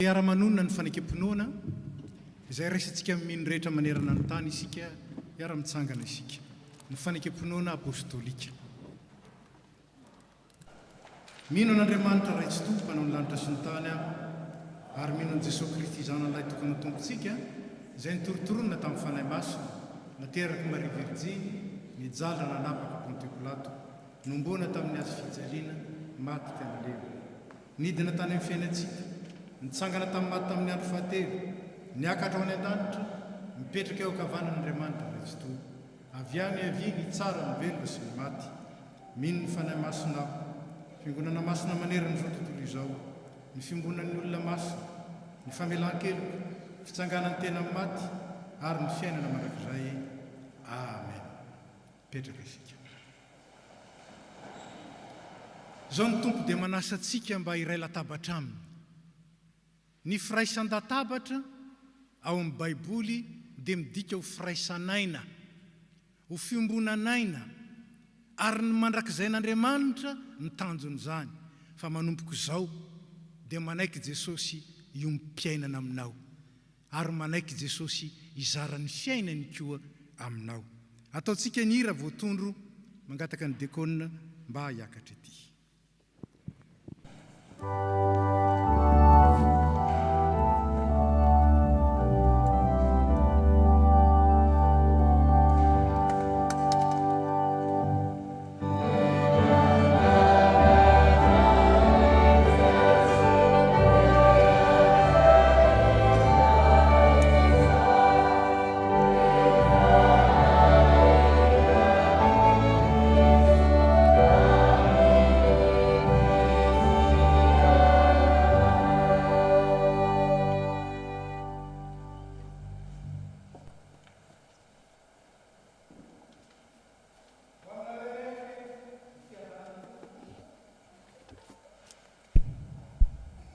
Iara-manonina ny fanekam-pinoana izay resantsika mino rehetra manerana ny tany isika iara-mitsangana isika ny fanekam-pinoana apôstôlika. Mino an'Andriamanitra ray tsy tompo mpanao ny lanitra sy ny tany aho ary mino an' Jesosy Kristy zanan'ilay tokony ho tompontsika izay nitorotoronina tamin'ny fanahy masina nateraky Maria Virjiny nijaly nanapaka Ponte Pilato nombona tamin'ny azy fijaliana maty tany levo nidina tany amin'ny fiainantsika nitsangana tamin'ny maty tamin'ny andro fahatelo niakatra ao any an-danitra mipetraka eo ankavanan'Andriamanitra ray tsy tompo avy any aviany tsara ny velona sy ny maty mino ny fanahy masina aho fiangonana masina manerana izao tontolo izao ny fimbonan'ny olona masina ny famelan-keloka fitsanganany tena amin'ny maty ary ny fiainana mandrakizay. Amen. Petraka isika. Izao ny tompo dia manasa antsika mba iray latabatra aminy. Ny firaisan-databatra ao amin'ny baiboly dia midika ho firaisanaina, ho fiombonanaina ary ny mandrakizay n'Andriamanitra ny tanjon'izany. Fa manompoko izao dia manaiky Jesosy iompi-piainana aminao ary manaiky Jesosy izarany fiainany koa aminao. Ataontsika ny hira voatondro mangataka ny dekona mba hiakatra ety.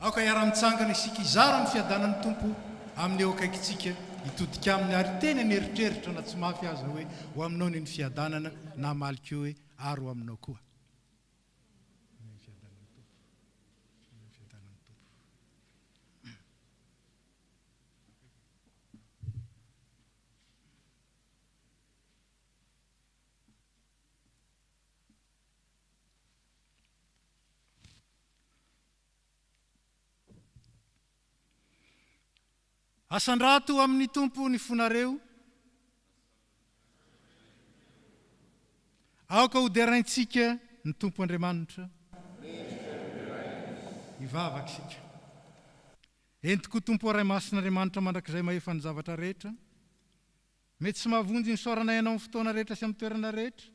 Aoka iara-mitsangana isika izara ny fiadanan'ny tompo amin'ny eo akaikitsika hitodika amin'ny ary tena ny eritreritra na tsy mafy aza hoe ho aminao ny fiadanana na maliky eo hoe ary ho aminao koa. Asandrato amin'ny tompo ny fonareo. Aoka ho deraintsika ny tompo Andriamanitra. Hivavaka isika. Entiko tompo ray masin'Andriamanitra mandrakizay mahefa ny zavatra rehetra. Mety tsy mahavonjy ny soaranay ianao amin'ny fotoana rehetra sy amin'ny toerana rehetra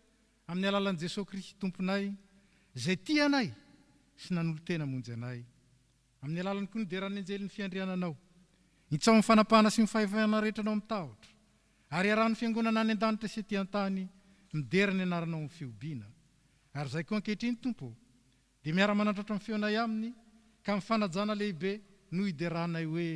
amin'ny alalan'i Jesosy Kristy tomponay izay tianay sy nanolo tena monjy anay. Amin'ny alalany koa ny deran'ny anjely ny fiandriananao. Itsao amin'ny fanapahana sy ny fahefana rehetra anao amin'ny tahotra. Ary arahan'ny fiangonana any an-danitra sy ety an-tany midera ny anaranao amin'ny fiobiana. Ary izay koa ankehitriny tompo dia miara-manandratra amin'ny feonay aminy ka amin'ny fanajana lehibe no hideranay hoe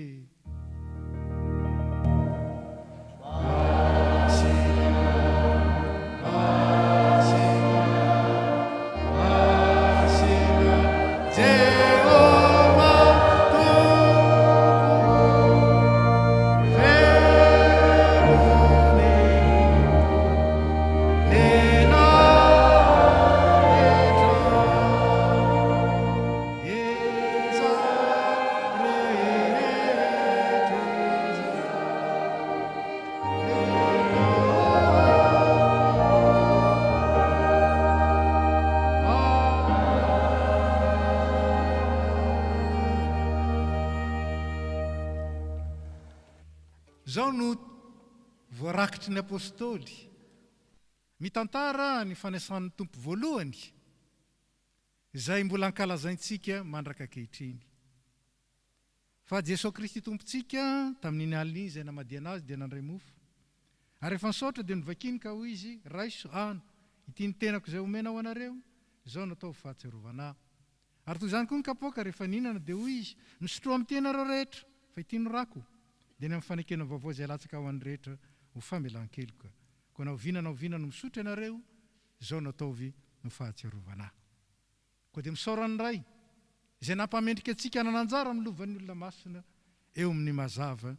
Zao no voarakitry ny apôstôly mitantara ny fanaisan'ny tompo voalohany izay mbola ankalazaintsika mandraka ankehitriny. Fa Jesosy Kristy tompontsika tamin'iny aliny izay namadiana azy dia nandray mofo. Ary rehefa nisaotra dia novakiny ka hoy izy, raiso ano, ity ny tenako izay omenao anareo, izao natao ho fahatsiarovana. Ary toy izany koa ny kapoaka rehefa ninana dia hoy izy, misotro amin'ny tenareo rehetra, fa ity no rako. Dia ny amin'ny fanekena vaovao izay latsaka ho an'ny rehetra ho famelan-keloka. Koa na ovinana misotro ianareo, izao nataovy ny fahatsiarovana. Koa dia misaorany ray, izay nampamendrika antsika nananjara amin'ny lovan'ny olona masina eo amin'ny mazava.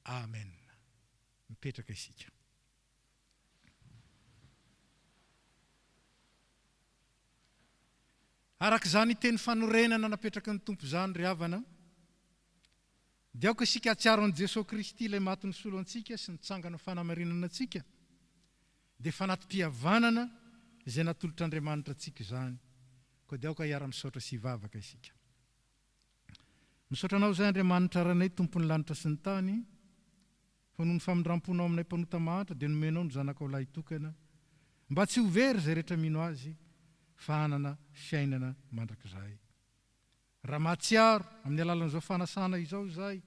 Amen. Mipetraka isika. Araka izany teny fanorenana napetraka ny tompo izany ry havana, dia aoka isika atsiaro an'i Jesosy Kristy ilay maty nisolo antsika sy nitsangana fanamarinana antsika, dia fanatim-pihavanana izay natolotr'Andriamanitra antsika izany. Koa dia aoka hiara-misaotra sy hivavaka isika. Misaotra anao izay Andriamanitra ranay tompony lanitra sy ny tany, fa noho ny famindramponao aminay mpanota mahantra dia nomenao ny zanakao lahy tokana, mba tsy ho very izay rehetra mino azy, fa hanana fiainana mandrakizay. Raha mahatsiaro amin'ny alalan'izao fanasana izao izay,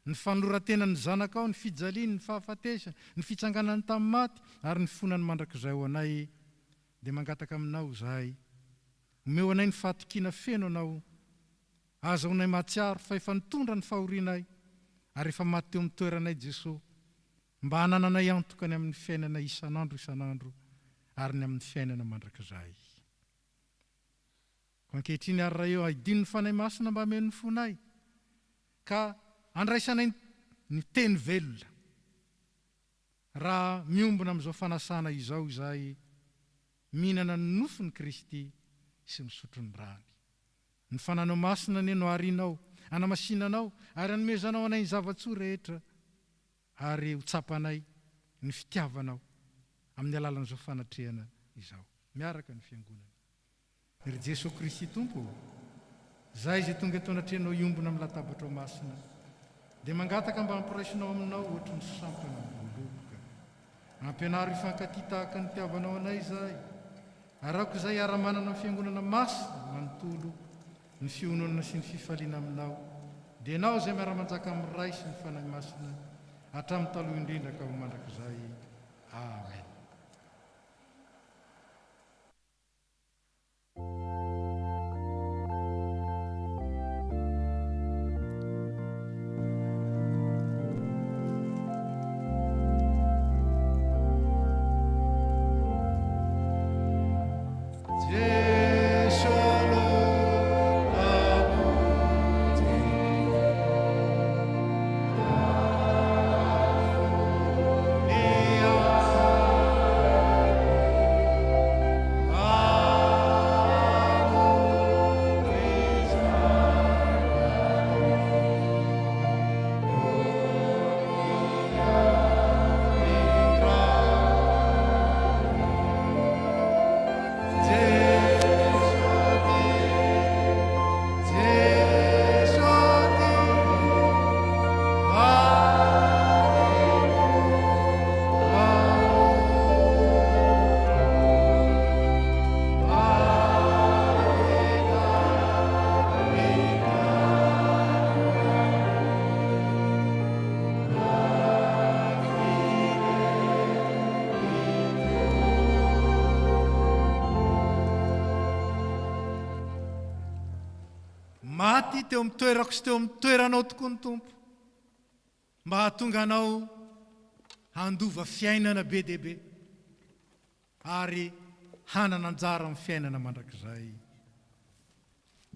ny fanorantena ny zanakao, ny fijaliany, ny fahafatesana, ny fitsanganany tamin'ny maty, ary ny fonany mandrakizay ho anay, dia mangataka aminao izahay. Omeo anay ny fahatokiana feno anao, azaonay mahatsiaro fa efa nitondra ny fahorianay, ary efa maty teo amin'ny toeranay Jesosy, mba hanananay antokany amin'ny fiainana isan'andro, ary ny amin'ny fiainana mandrakizay. Ankehitriny ary raha eo aidiny ny fanay masina mba hameno ny fonay, ka andraisanay ny teny velona. Raha miombona amin'izao fanasana izao izahay, mihinana ny nofon'ny Kristy sy misotro ny rany. Ny fananao masina ny harianao, hanamasinanao, ary hanomezanao anay ny zavatsoa rehetra, ary ho tsapanay ny fitiavanao amin'ny alalan'izao fanatrehana izao. Miaraka ny fiangonana. Ry Jesosy Kristy Tompo, izay izay tonga eto anatrehanao iombona amin'ny latabatra masina, dia mangataka mba hampiraisinao aminao ohatry ny sampana miloboka. Ampianaro ifankatia tahaka ny itiavanao anay izay, ary aoka izay hiara-manana amin'ny fiangonana masina manontolo ny fiononana sy ny fifaliana aminao, dia ianao izay miara-manjaka amin'ny ray sy ny fanahy masina hatramin'ny taloha indrindra ka ho mandrakizay. Amen. Maty teo amin'ny toerako sy teo amin'ny toeranao tokoa ny Tompo, mba hahatonga anao handova fiainana be dia be, ary hanana anjara amin'ny fiainana mandrakizay.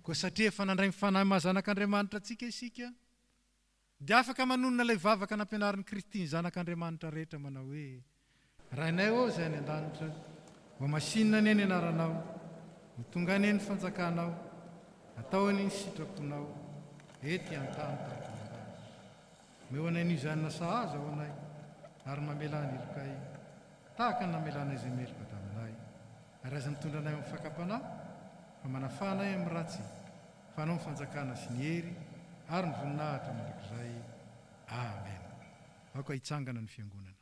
Koa satria efa nandray ny fanahy mahazanak'Andriamanitra antsika isika, dia afaka manonona ilay vavaka nampianarin'ny Kristy ny zanak'Andriamanitra rehetra manao hoe: rainay ô izay any an-danitra, mba masinina anie ny anaranao, mitonga anie ny fanjakanao, atao anie ny sitraponao, ety an-tany takon'andany. Meo anay ny izanona sahaza ao anay, ary mamela ny ilokay, tahaka ny namelana izay meloka taminay. Ary aza mitondra anay amin'ny fakapanahy, fa manafanay amin'ny ratsy, fa anao ny fanjakana sy ny hery, ary ny voninahitra mandrakizay. Amen. Aoka hitsangana ny fiangonana.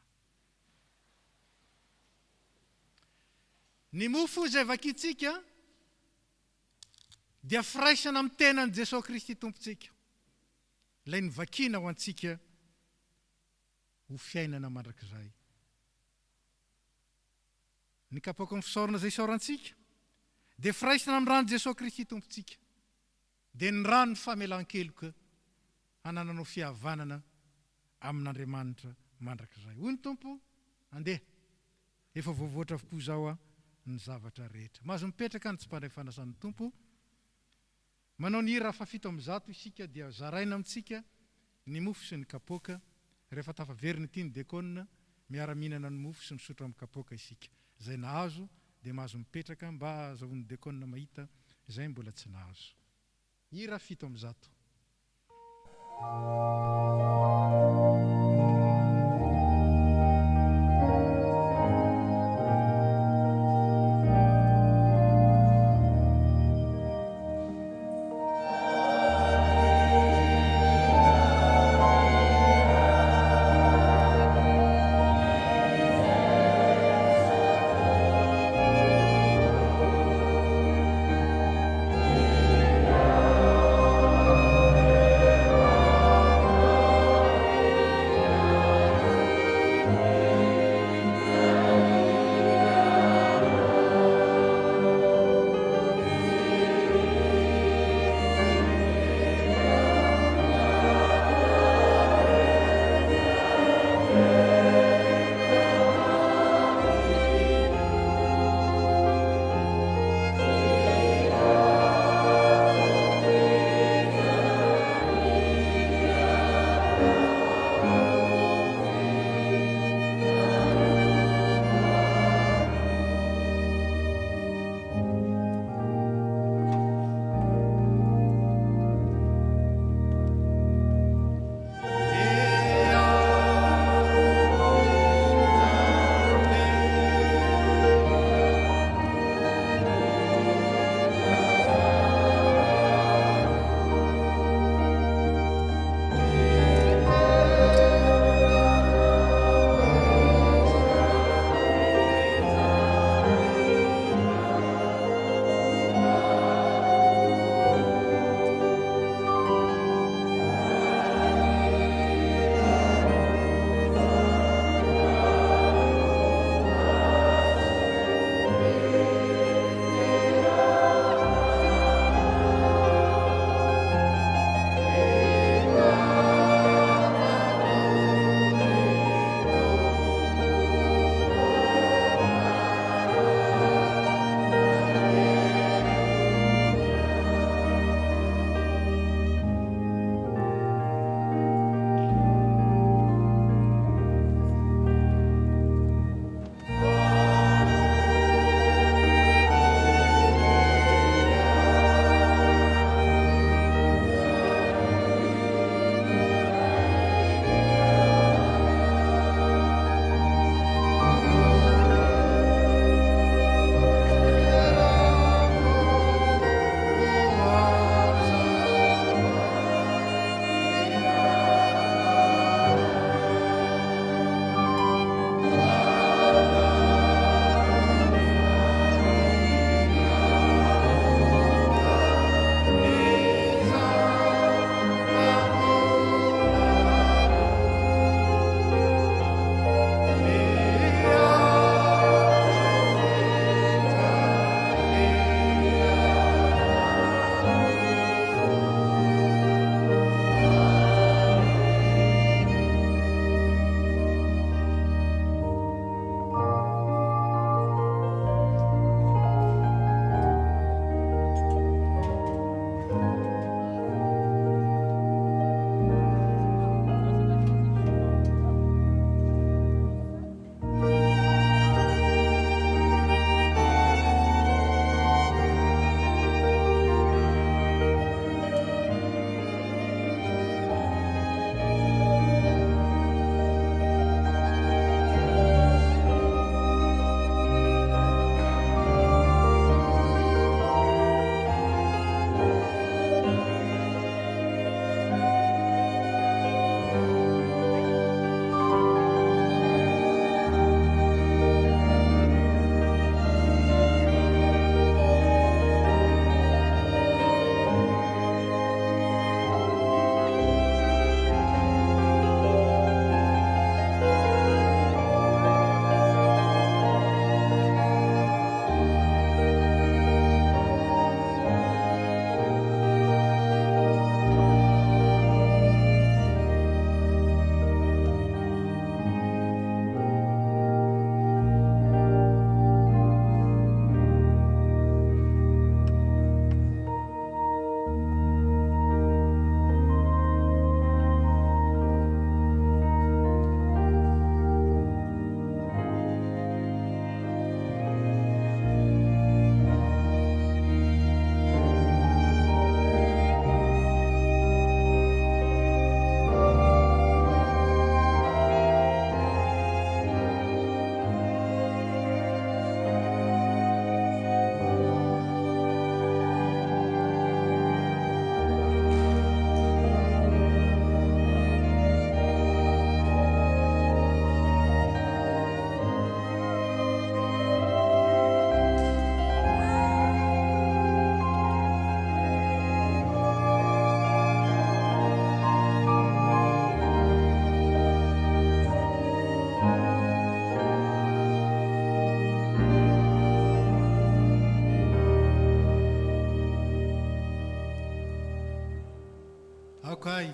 Ny mofo izay vakintsika dia firaisana amin'ny tenan'i Jesosy Kristy Tompontsika, ilay ny vakina ho antsika ho fiainana mandrakizay. Ny kapoaka amin'ny fisaorana izay isaorantsika dia firaisana amin'ny rano Jesosy Kristy Tompontsika, dia ny rano ny famelan-keloka hanananao fihavanana amin'Andriamanitra mandrakizay. Hoy ny Tompo, andeha, efa voavoatra avokoa izao ny zavatra rehetra. Mahazo mipetraka ny tsy mpandray fanasan'ny Tompo. Manao ny hira fafito amby zato isika dia zaraina amintsika ny mofo sy ny kapoaka. Rehefa tafaverina ity ny dekona, miara-mihinana ny mofo sy ny sotro amin'ny kapoaka isika. Zay nahazo dia mahazo mipetraka mba azahoan'ny dekona mahita, izay mbola tsy nahazo. Hira fito amby zato. Thank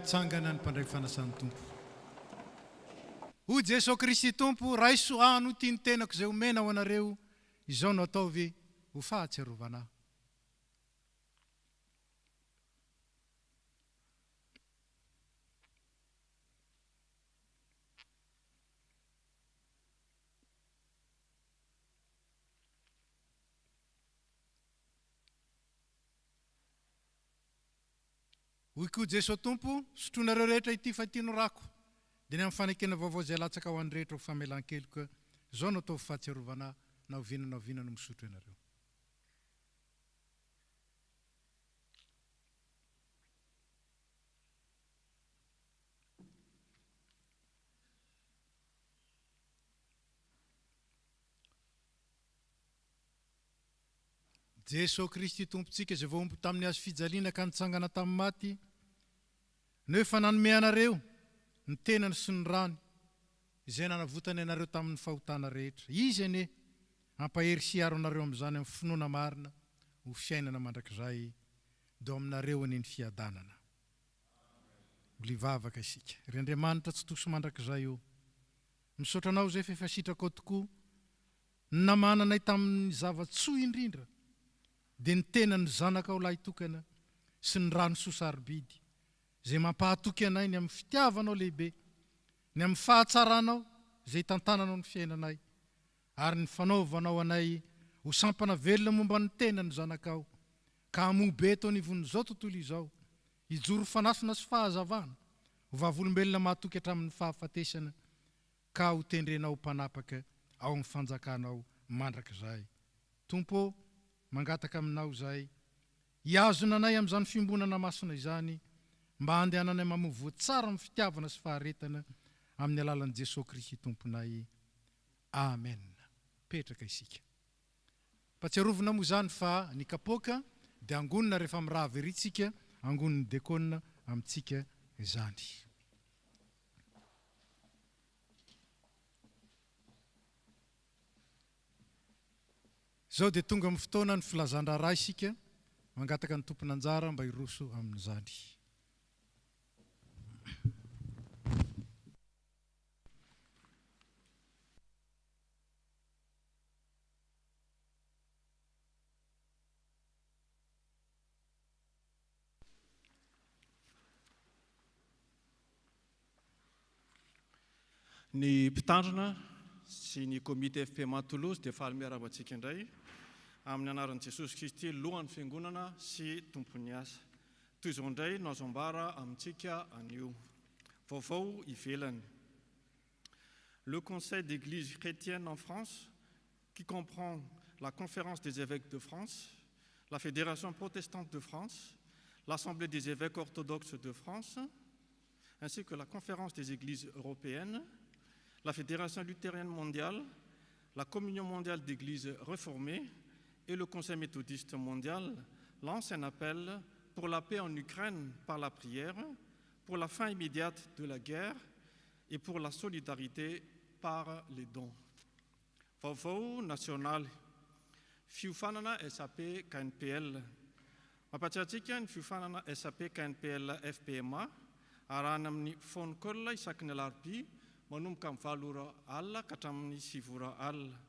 hitsangana ny mpandray fanasan'ny tompo. Ho Jesosy Kristy tompo, raisoano tia ny tenako izay omena ho anareo, izao no ataovy ho fahatsiarovana. Hoy koa Jesosy tompo, sotroinareo rehetra ity fahatino rako, dia ny amin'ny fanekena vaovao izay latsaka ho an'ny rehetra ho famelan-keloka, izao no atao fahatsiarovana na ovinana no misotro ianareo. Jesosy Kristy tompontsika izay voaomby tamin'ny hazo fijaliana ka nitsangana tamin'ny maty, nefa nanome anareo ny tenany sy ny rany izay nanavotany anareo tamin'ny fahotana rehetra. Izy ane ampahery siaro anareo amin'izany amin'ny finoana marina ho fiainana mandrakizay do aminareo any ny fiadanana. Olivavaka isika. Ry Andriamanitra tsy toso mandrakizay io. Misaotra anao izay fa sitrako tokoa ny namananay tamin'ny zavatsoa indrindra, dia ny tenany zanakao lahy tokana sy ny rano sosarobidy izay mampahatoky anay ny amin'ny fitiavanao lehibe, ny amin'ny fahatsaranao izay tantananao ny fiainanay, ary ny fanaovanao anay ho sampana velona momba ny tenany zanakao, ka hamobe eto anivon'izao tontolo izao, hijoro fanafina sy fahazavana, ho vavolombelona mahatoky hatramin'ny fahafatesana, ka ho tendrenao mpanapaka ao amin'ny fanjakanao mandrakizay. Tompo, mangataka aminao zay, hiazona anay amin'izany fimbonana masina izany, mba handehananay mamovo tsara amin'ny fitiavana sy faharetana amin'ny alalan'i Jesosy Kristy tomponay. Amen. Petraka isika. Patsiarovina moa izany fa ny kapoaka dia angonina rehefa miraha veritsika, angoniny dekona amintsika izany. Zao dia tonga amin'ny fotoana ny filazan-draharaha isika, mangataka ny tompony anjara mba hiroso amin'izany. Ny mpitandrina sy ny komite FPMA Toulouse dia faly miarahaba-antsika indray amin'ny anaran'i Jesosy Kristy lohan'ny fiangonana sy tompony asa. Toy izao indray no azo ambara amintsika anio. Vaovao ivelany. Le Conseil d'Église chrétienne en France, qui comprend la Conférence des évêques de France, la Fédération protestante de France, l'Assemblée des évêques orthodoxes de France, ainsi que la Conférence des églises européennes, la Fédération luthérienne mondiale, la Communion mondiale d'églises réformées et le Conseil méthodiste mondial lancent un appel pour la paix en Ukraine par la prière, pour la fin immédiate de la guerre et pour la solidarité par les dons. Vaovao national, fiufanana SAP KNPL. Mampatsiatsika ny fiufanana SAP KNPL FPMA arahana amin'ny phone call isaky ny alarobia manomboka amin'ny 7 ora alina ka hatramin'ny 6 ora alina.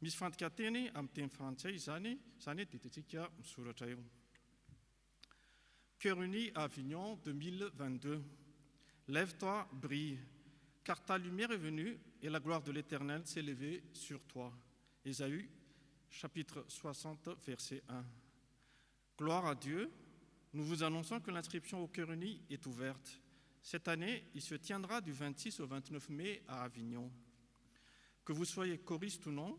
Misy fantika teny amin'ny teny frantsay zany dia tsika misoratra eo. Cœur uni Avignon 2022. Lève-toi, brille, car ta lumière est venue et la gloire de l'Éternel s'est levée sur toi. Ésaïe, chapitre 60, verset 1. Gloire à Dieu, nous vous annonçons que l'inscription au Cœur uni est ouverte. Cette année, il se tiendra du 26 au 29 mai à Avignon. Que vous soyez choriste ou non,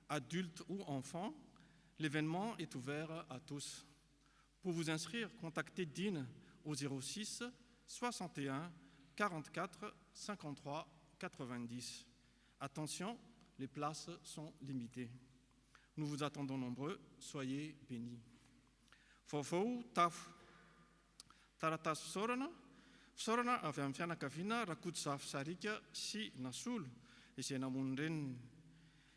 adulte ou enfant, l'événement est ouvert à tous. Pour vous inscrire, contactez Dean au 06 61 44 53 90. Attention, les places sont limitées. Nous vous attendons nombreux, soyez bénis. Vaovao tafo. Taratasy fisaorana avy amin'ny fianakaviana Rakotsafy Sarika sy Nasolo izay namono reniny.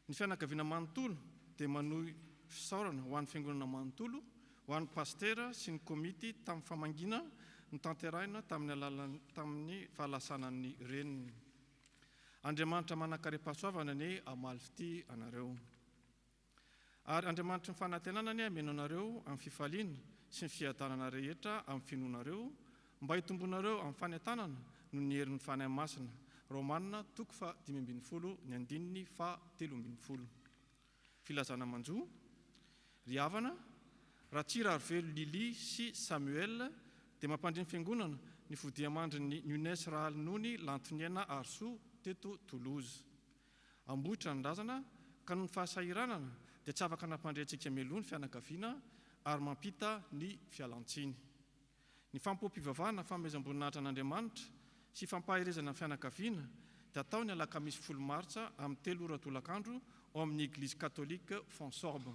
Ny fianakaviana manontolo dia manohy fisaorana ho an'ny fiangonana manontolo, ho an'ny pastera sy ny komity tamin'ny famangina no tanterahina tamin'ny fahalasana'ny reniny. Andriamanitra manan-karem-pahasoavana ny amalifity anareo. Ary Andriamanitra ny fanantenanany ameno anareo amin'ny fifaliana sy ny fiadanana rehetra amin'ny finoanareo mba hitombonareo amin'ny fanentanana no ny herin'ny fanahy masina. Romanina 5:13. Filazana manjo. Ry havana, raha tsira ary velo Lili sy Samuel dia mampandriny fiangonana ny vodiamandrin'ny Nunes Rahalnony Lantoniana Arso teto Toulouse. Ambohitra ny razana ka noho ny fahasahiranana dia tsy afaka nampandreantsika meloa ny fianakaviana ary mampita ny fialantsiny. Ny fampoam-pivavahana fanomezam-boninahitra an'Andriamanitra sy fampaherezana ny fianakaviana dia atao ny alakamisy 10 Martsa amin'ny 3 ora tolakandro ao amin'ny Église catholique Fonsorbe.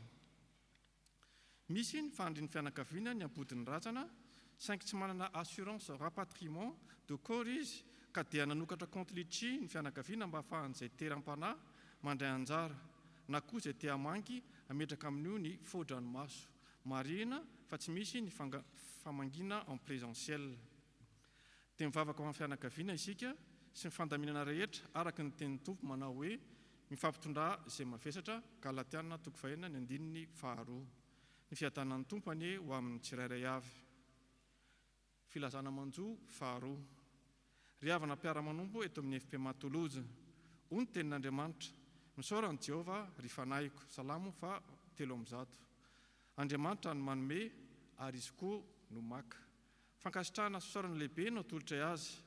Misy ny fandrin'ny fianakaviana ny ampodin'ny razana saingy tsy manana assurance rapatriement de corps izy ka dia nanokatra compte litchi ny fianakaviana mba ahafahan'izay teram-panahy mandray anjara na koa izay te hamangy ametraka amin'io ny fo-dranomaso. Marina fa tsy misy ny famangina en présentiel. Dia mivavaka ho amin'ny fianakaviana isika sy ny fandaminana rehetra araka ny tenin'ny tompo manao hoe mifampitondrà izay mavesatra. Galatiana 5:2. Ny fiadanan'ny tompo anie ho amin'ny tsirairay avy. Filazana manjo 2. Ry havana mpiara-manompo eto amin'ny FPMA Toulouse. Hoy ny tenin'Andriamanitra, misaorany Jehovah ry fanahiko. Salamo 3:3. Andriamanitra no manome ary izy koa no maka. Fankasitrahana sosorana lehibe no tolotra azy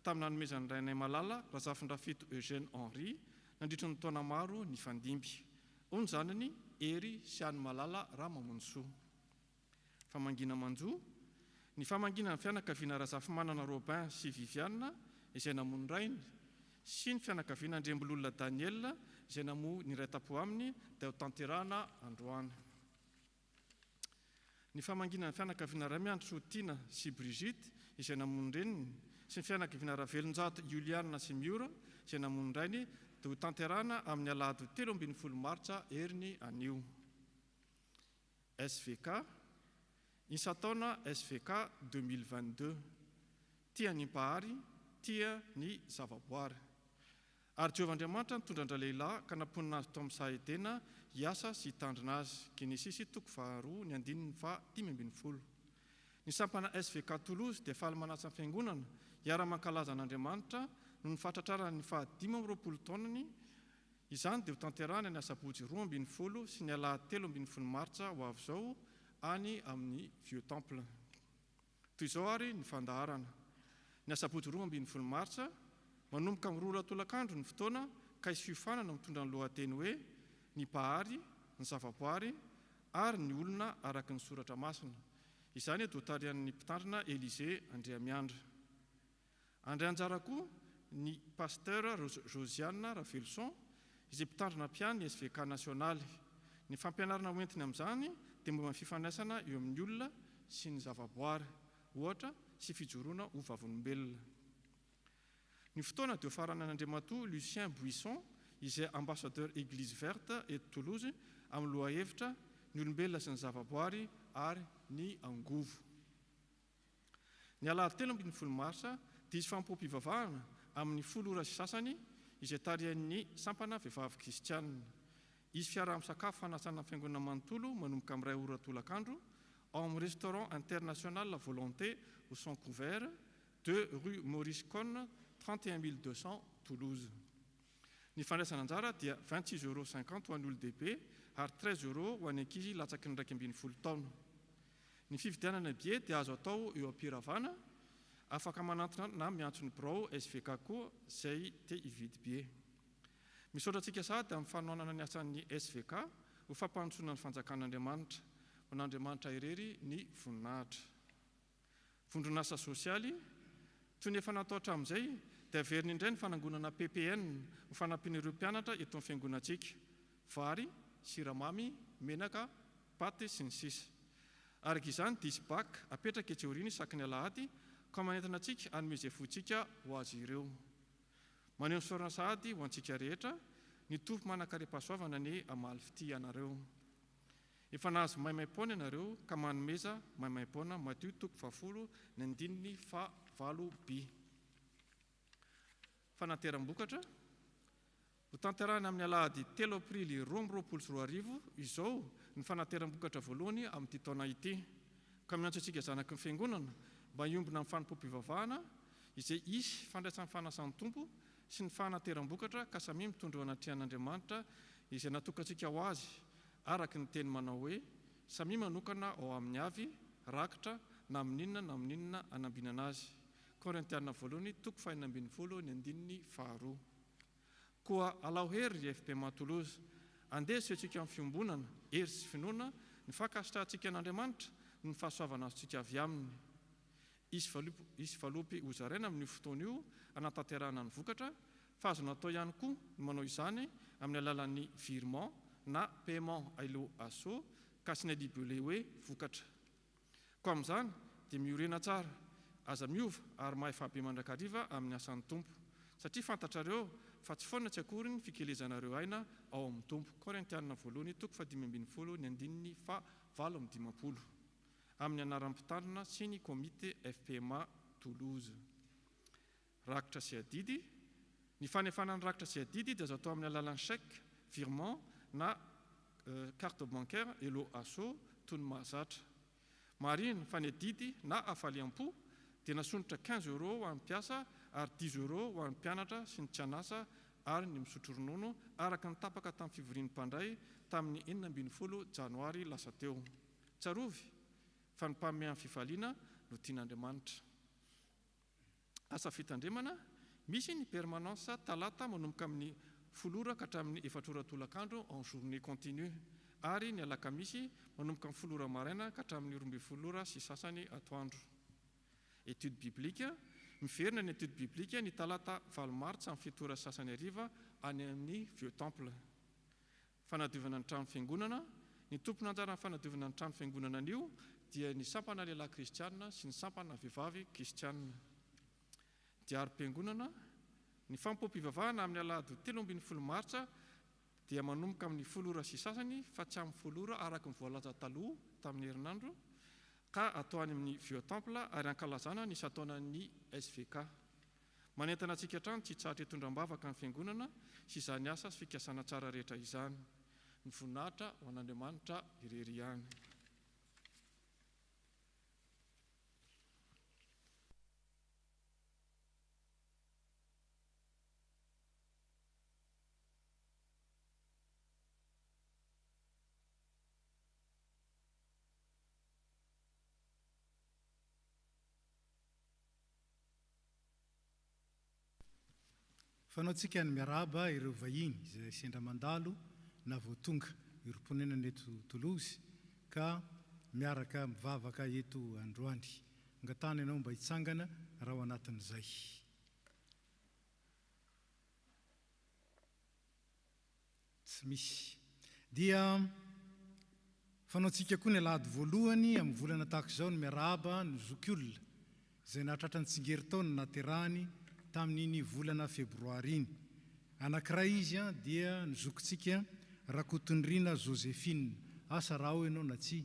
tamin'ny nanomezan'ny rainay malala Razafindrafito Eugène Henry nandritra ny taona maro ny fandimby. Hoy ny zanany Hery sy any malala Ramamonsoa. Famangina manjo. Ny famangina ny fianakaviana Razafimanana Robin sy Viviane izay namono rainy sy ny fianakaviana Andrembololona Daniel izay namono ny ray tapo aminy dia ho tanterahana androany. Ny famangina ny fianakaviana Ramiandro Sotina sy Brigitte izay namono reniny sy ny fianakaviana Ravelonjato Juliana sy Miora izay namono rainy dia ho tanterahana amin'ny alahady 13 Martsa heriny anio. SVK. Isataona SVK 2022. Tia ny mpahary, tia ny zavaboary. Ary Jehovahandriamanitra nitondra andra-lehilahy ka namponina azy tao amin'ny sahedena hiasa sy hitandrina azy. Genesis 2:15. Ny sampana SVK Toulouse dia faly manasa ny fiangonana hiara-mankalaza an'Andriamanitra no ny fahatratrarany 15 taonany. Izany dia ho tanterahana ny asabotsy 12 sy ny alahady 13 Martsa ho avy izao any amin'ny Vieux Temple. Toy izao ary ny fandaharana. Ny asabotsy 12 Martsa manomboka amin'ny 2 ora tolakandro ny fotoana ka isy fiofanana mitondra ny lohateny hoe ny mpahary, ny zavaboary ary ny olona araka ny soratra masina. Izany dia ho tarihan'ny mpitandrina Élysée Andriamiandra. Andray anjara koa ny pasteur Josiane Ravelson izay mpitandrina mpiany SVK nasionaly. Ny fampianarana hoentiny amin'izany dia momba ny fifandraisana eo amin'ny olona sy ny zavaboary, ohatra sy fijoroana ho vavolombelona. Ny fotoana dia ho farana an'Andriamatoa Lucien Buisson izay ambassadeur Église Verte et Toulouse amin'ny lohahevitra ny olombelona sy ny zavaboary ary ny angovo. Ny alahady 13 Marsa dia isy fampoam-pivavahana amin'ny 10 ora sy sasany izay tarihan'ny sampana vehivavy kristianina. Izy fiaraha-misakafo fanasana fiangonana manontolo manomboka amin'ny 2 ora tolakandro ao amin'ny restaurant international La Volonté au Son Couvert 2 rue Maurice Conne 31200 Toulouse. Ny fandraisana anjara dia 26,50 € ho an'ny olon-dehibe ary 13 € ho an'ny ankizy latsaky ny 12 taona. Ny fividianana bie dia azo atao eo am-piravana, afaka manantona na miantso ny birao SVK koa izay te hividy bie. Misaotra antsika sahady amin'ny fanohanana ny asan'ny SVK ho fampanontsoana ny fanjakan'Andriamanitra, ho n'Andriamanitra irery ny voninahitra. Vondron'asa sosialy, toy ny efa natao hatramin'izay dia averina indray ny fanangonana PPN ho fanampian'ireo mpianatra eto amin'ny fiangonantsika, vary, siramamy, menaka, paty sy ny sisa. Araka izany dia isy bac apetraka etsy aoriana isaky ny alahady ka manentana antsika hanome izay voantsika ho azy ireo. Maneho ny fisaorana sahady ho antsika rehetra, ny tompo manan-karem-pahasoavana ny amalifity anareo. Efa nahazo maimaimpona ianareo ka manomeza maimaimpona Matio 7:8b. Fanateram-bokatra ho tanterahina amin'ny alahady 3 aprily 2024 izao ny fanateram-bokatra voalohany amin'ity taona ity, ka miantso antsika zanaky ny fiangonana mba hiombona amin'ny fanimpom-pivavahana izay isy fandraisan'ny fanasan'ny tompo sy ny fanateram-bokatra ka samy mitondra anatrihan'Andriamanitra izay natokantsika ho azy araky ny teny manao hoe samy manokana ao amin'ny avy rakitra na amin'inona na amin'inona anambinana azy. Korintiana voalohany 5:12. Koa alao hery FPMA Toulouse, andeha sehotsika amin'ny fiombonana hery sy finoana ny fankasitrahantsika an'Andriamanitra ny fahasoavana azontsika avy aminy. Isy valopy hozaraina amin'ny fotoana io anatanterahana ny vokatra, fa azo natao ihany koa ny manao izany amin'ny alalan'ny virement na paiement ailo aso ka sy nadibole hoe vokatra. Ko amin'izany dia miorena tsara, aza miova ary mahay fahabe mandrakariva amin'ny asan'ny tompo, satria fantatrareo fa tsy foana tsy akory ny fikelezanareo aina ao amin'ny tompo. Korintiana voalohany 5:15-7:20 amin'ny anaram-pitandrina sy ny komite FPMA Toulouse. Rakitra sy adidy. Ny fanefanan'ny rakitra sy adidy dia azo atao amin'ny alalan'ny chèque, virement na carte bancaire elo aso toy ny mahazatra. Marina fa ny adidy na hafaliam-po dia nasondrotra 15 € ho an'ny mpiasa ary 10 € ho an'ny mpianatra sy ny tsy anasa ary ny misotro ronono araka ny tapaka tamin'ny fivorian'ny mpandray tamin'ny 19 janoary lasa teo. Tsarovy fa ny mpamehan'ny fifaliana no tian'Andriamanitra. Asa fitandremana, misy ny permanence talata manomboka amin'ny 10 ka hatramin'ny 4 tolakandro en journée continue, ary ny alakamisy manomboka amin'ny 10 maraina ka hatramin'ny 12 sy sasany atoandro. Étude biblique, miverina ny étude biblique ny talata 7 martsa amin'ny 7 sasany ariva any amin'ny Vieux Temple. Fanadiovana ny trano fiangonana, ny tompona anjara ny fanadiovana ny trano fiangonana anio dia ny sampana lehilahy kristianina sy ny sampana vehivavy kristianina. Diarim-piangonana, ny fampom-pivavahana amin'ny alahady 13 martsa dia manomboka amin'ny 10 sy sasany fa tsy amin'ny 10 araka ny voalaza taloha tamin'ny herinandro, ka atao any amin'ny Vieux Temple ary ankalazana ny sataonan'ny SVK. Manentana antsika hatrany tsy tsara hitondram-bavaka ny fiangonana sy izany asa sy fikasana tsara rehetra izany. Ny voninahitra ho an'Andriamanitra irery ihany. Fanaontsika ny miaraba ireo vahiny izay sendra mandalo na voatonga irom-ponenana eto Toulouse ka miaraka mivavaka eto androany. Angatana ianao mba hitsangana raha ao anatin'izay. Tsy misy. Dia fanaontsika koa ny alahady voalohany amin'ny volana tahaka izao ny miaraba ny zokiolona izay nahatratra ny tsingeritaona naterahany tamin'iny volana febroary iny. Anankiray izy dia ny zokintsika Rakotondrina Joséphine. Asa raha ao ianao na tsy.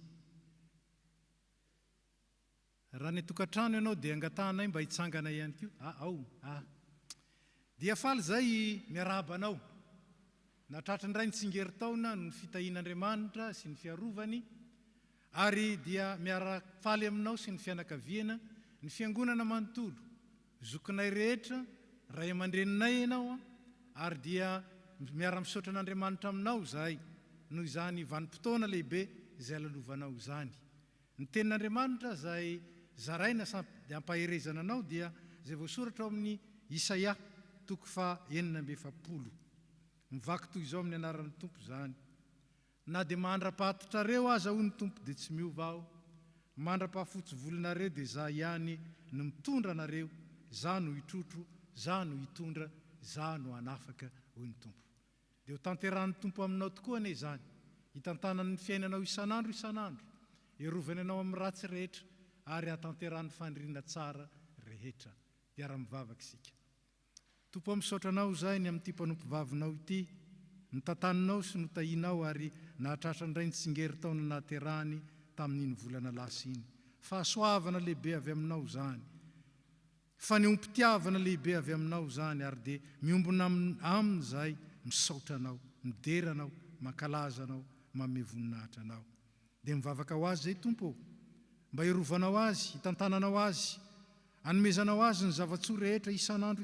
Raha ny tokantrano ianao dia angatanay mba hitsangana ihany koa. Dia faly zay miarabanao. Nahatratra ny ray ny tsingeritaona ny fitahian'Andriamanitra sy ny fiarovany, ary dia miara-faly aminao sy ny fianakaviana, ny fiangonana manontolo. Zokinay rehetra, ray aman-dreninay ianao, ary dia miara-misaotra an'Andriamanitra aminao zahay, noho izany vanim-potoana lehibe izay lalovanao izany. Ny tenin'Andriamanitra izay zaraina ampaherezana anao dia izay voasoratra ao amin'ny Isaia 9:7. Mivaky toy izao amin'ny anaran'ny Tompo izany. Na dia mandra-pahatotrareo aza hoy ny Tompo dia tsy miova aho. Mandra-pahafotsy volonareo dia za ihany no mitondra anareo. Za no hitrotro, za no hitondra, za no hanafaka hoy ny Tompo. Dia ho tanterahan'ny Tompo aminao tokoa ane izany. Hitantanany fiainanao isan'andro, iarovany anao amin'ny ratsy rehetra, ary hatanteran'ny faniriana tsara rehetra. Dia ara-mivavaka isika. Tompo amisaotra anao zay ny amin'ity mpanompo vavinao ity, ny tantaninao sy ny tahinao, ary nahatratra ndray ny tsingery taona nahaterahany tamin'iny volana lasa iny. Fahasoavana lehibe avy aminao zany, faneom-pitiavana lehibe avy aminao zany, ary dia miombona amin'izay misaotra anao, mideranao, mankalaza anao, manome voninahitra anao. Dia mivavaka ho azy zay Tompo, mba hirovanao azy, hitantananao azy, hanomezanao azy ny zava-tsoa rehetra isan'andro,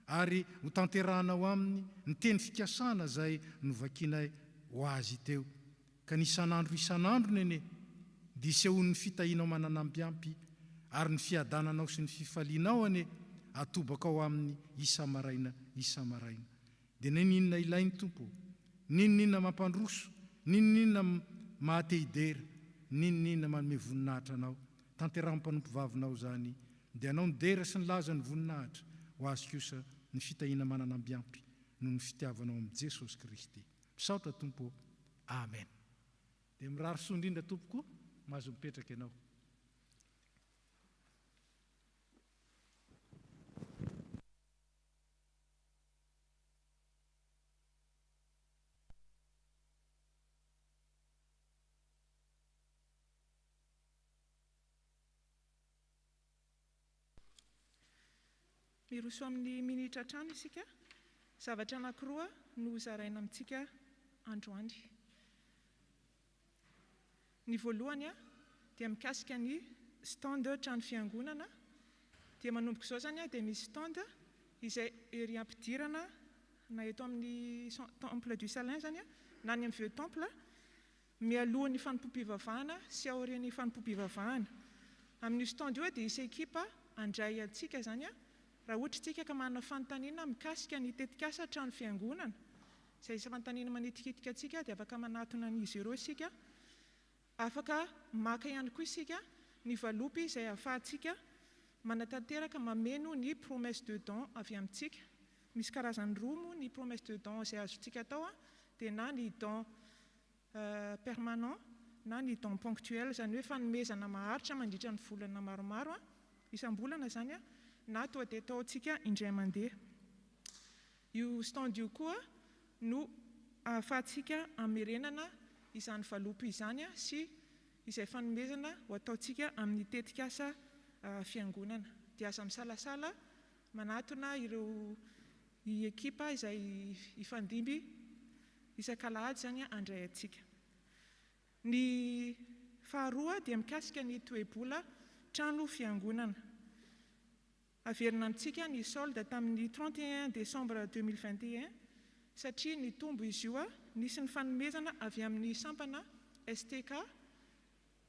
ary ho tanterahanao aminy ny teny fikasana zay novakianay ho azy teo. Ka ny isan'andro nene, dia sehoan'ny fitahinao mananampiampy, ary ny fiadananao sy ny fifalianao ane atobaka ao amin'ny isa maraina. Dia ninona ilainy Tompo, ninona mampandroso, ninona mahatehidera, ninona manome voninahitra anao. Tanterahan'ny mpanompovavinao zany, dia anao nidera sy nilaza ny voninahitra ho azy kosa ny fitahina mananambiampy noho ny fitiavanao amin'ny Jesosy Kristy. Misaotra Tompo. Amen. Dia mirary soa indrindra Tompoko, mahazo mipetraka ianao. Miroso amin'ny minitra trano isika, zavatra anankiroa no zaraina amintsika androany. Ny voalohany dia mikasika ny stand trano fiangonana, dia manomboka izao zany dia misy stand izay ery ampidirana na eto amin'ny temple du Salin zany na ny amin'ny vieux temple, mialohan'ny fanompom-pivavahana sy aorian'ny fanompom-pivavahana. Amin'ny stand io dia isy ekipa andray antsika zany raha ohatra tsika ka manana fanontaniana mikasika ny tetikasa trano fiangonana, izay isa fanontaniana manitikitika antsika dia afaka manatona an'izy ireo isika. Afaka maka ihany koa isika ny valopy izay ahafahantsika manatanteraka mameno ny promesse de don avy amintsika. Misy karazany roa moa ny promesse de don izay azontsika atao, dia na ny don permanent na ny don ponctuel, zany hoe fanomezana maharitra mandritra ny volana maromaro isam-bolana zany na toa dia ataontsika indray mandeha. Io stand io koa no ahafahantsika amerenana izany valopy izany sy izay fanomezana ho ataontsika amin'ny tetikasa fiangonana. Dia aza misalasala manatona ireo ekipa izay ifandimby isan-kalahady zany andray antsika. Ny faharoa dia mikasika ny toe-bola trano fiangonana. Averina amintsika ny solde tamin'ny 31 décembre 2021 satria ny tombo izy io nisy ny fanomezana avy amin'ny sampana STK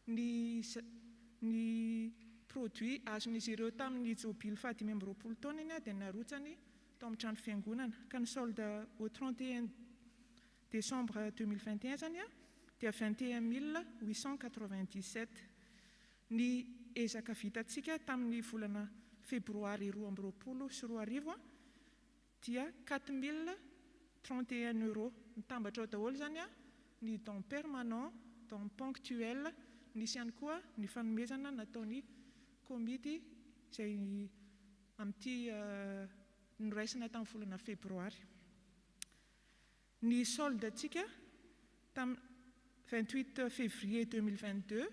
ny produit azon'izy ireo tamin'ny jobily 520 taona dia narotsany tao amin'ny trano fiangonana. Ka ny solde au 31 décembre 2021 zany dia 21 897. Ny ezaka vitantsika tamin'ny volana febroary 2020 sy 2021 dia 4 031 €. Mitambatra ao daholo zany ny don permanent, don ponctuel, nisy ihany koa ny fanomezana nataony komity izay amin'ity noraisina tamin'ny volana febroary. Ny solde antsika tamin'ny 28 février 2022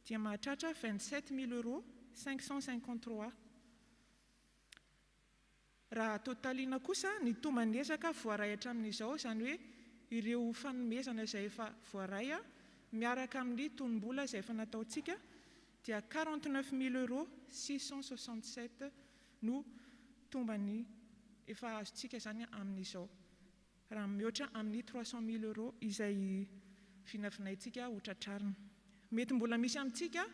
dia mahatratra 27 000 €553. Raha totaliana kosa ny tomanezaka voaray hatramin'izao, zany hoe ireo fanomezana izay efa voaray miaraka amin'ny tonom-bola izay efa nataontsika dia 49 667 € no tombany efa azontsika zany amin'izao, raha mihoatra amin'ny 300 000 € izay vinavinaintsika ho tratrarina. Mety mbola misy amintsika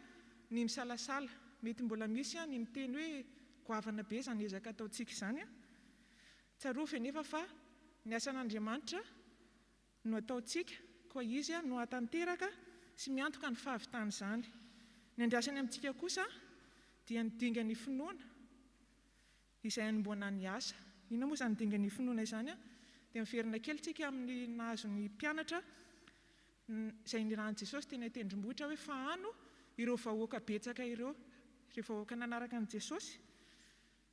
ny misalasala, mety mbola misy ny miteny hoe goavana be zany ezaka ataontsika izany. Tsarovy nefa fa ny asan'Andriamanitra no ataontsika, koa izy no atanteraka sy miantoka ny fahavitany zany. Ny andrasany amintsika kosa dia nidinga ny finoana izay anomboana ny asa. Ina moa zany dinga ny finoana izany dia miverina kely tsika amin'ny nahazo ny mpianatra izay nirahan'i Jesosy teny tendrombohitra hoe fahano ireo vahoaka betsaka ireo vahoaka nanaraka an'i Jesosy.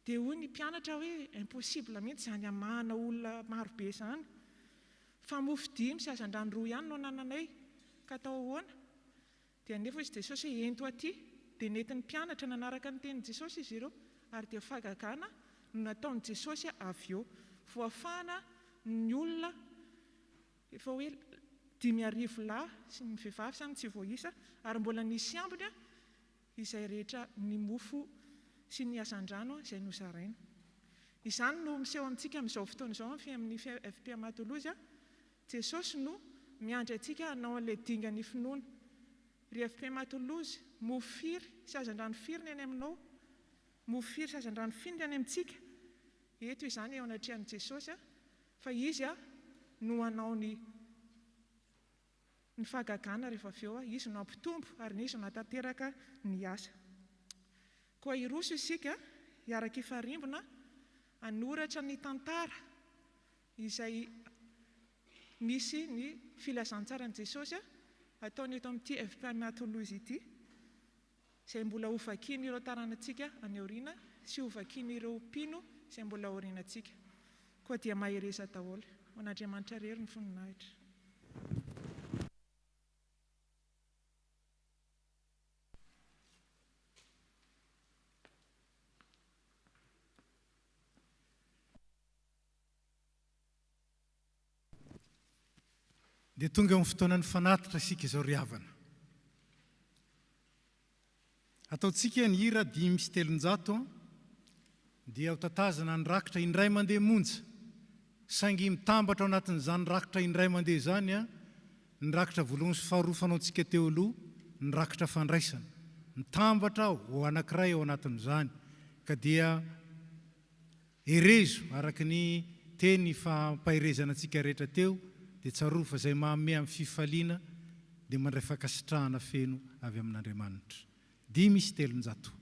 Dia hoy ny mpianatra hoe impossible mihitsy zany amahana olona marobe zany, fa mofo 5 sy hazan-drano 2 ihany no nananay ka tao ahoana dia nefa izy Jesosy ento aty dia nentin'ny mpianatra nanaraka ny tenin'i Jesosy izy ireo ary dia fagagana no nataon'i Jesosy avy eo voafahana ny olona efa hoe 5,000 lahy sy ny vehivavy izany tsy voaisa ary mbola nisy ambiny izay rehetra ny mofo sy ny asan-drano izay nozaraina. Izany no miseho amintsika amin'izao fotoana izao amin'ny FPM Toulouse. Jesosy no miandry antsika hanao an'ilay dingany finoana. Ry FPM Toulouse, mofo firy sy hazan-drano firy ny any aminao, mofo firy sy hazan-drano firy ny any amintsika. Eto izany eo anatrehan'i Jesosy fa izy no hanao ny fagagana rehefa avy eo, izy no ampitombo ary izy no hatateraka ny asa. Koa iroso isika hiaraka ifarimbona hanoratra ny tantara izay misy ny filazantsaran'i Jesosy ataony eto amin'ity FPM Toulouse ity, izay mbola hovakiany ireo taranantsika any aoriana sy hovakiany ireo mpino izay mbola aorianantsika. Koa dia mahereza daholo. Ho an'Andriamanitra rery ny voninahitra. Dia tonga amin'ny fotoanan'ny fanatitra isika izao ry havana. Ataontsika ny hira 5:300 dia ho tatazana ny rakitra indray mandeha monja, saingy mitambatra ao anatin'izany rakitra indray mandeha izany ny rakitra voalohany sy faharoa fanaontsika teo aloha, ny rakitra fandraisana, mitambatra ho anankiray ao anatin'izany ka dia herezo araka ny teny fampaherezana antsika rehetra teo dia tsaroa fa izay maame amin'ny fifaliana dia mandray fankasitrahana feno avy amin'Andriamanitra. 5:300.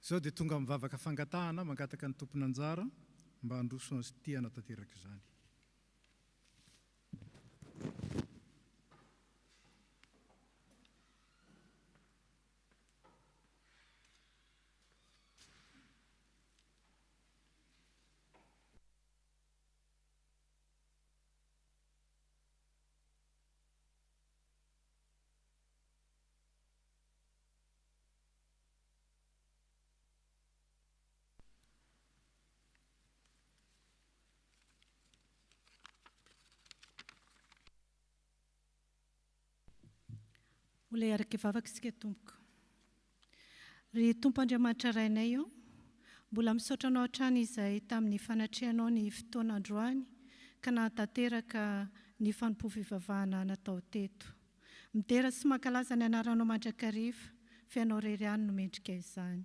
Zao dia tonga mivavaka fangatahana mangataka ny tompony anjara mba handroso azy tiana tanteraka izany. Olay araka vavaka isika tompoko. Ry Tompo Andriamanitra rainay io, mbola misaotra anao hatrany izay tamin'ny fanatrehanao ny fotoana androany ka nahatanteraka ny fanompo-fivavahana natao teto. Midera sy mankalaza ny anaranao mandrakariva, fianao rery ihany no mendrika izany.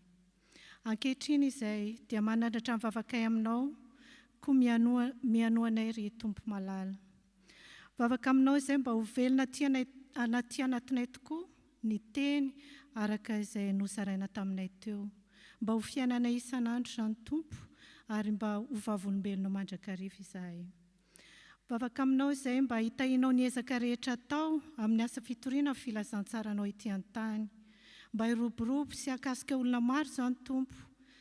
Ankehitriny izay dia manandratra mivavakay aminao, koa mianoanay ry Tompo malala. Vavaka aminao izay mba ho velona anaty anatinay tokoa ny teny araka izay nosaraina taminay teo. Mba ho fiainanay isan'andro izany Tompo, ary mba ho vavolombelonao mandrakariva izahay. Vavaka aminao izay mba hitahinao ny ezaka rehetra atao amin'ny asa fitoriana filazantsaranao ity an-tany. Mba hiroborobo sy hakasika olona maro izany Tompo,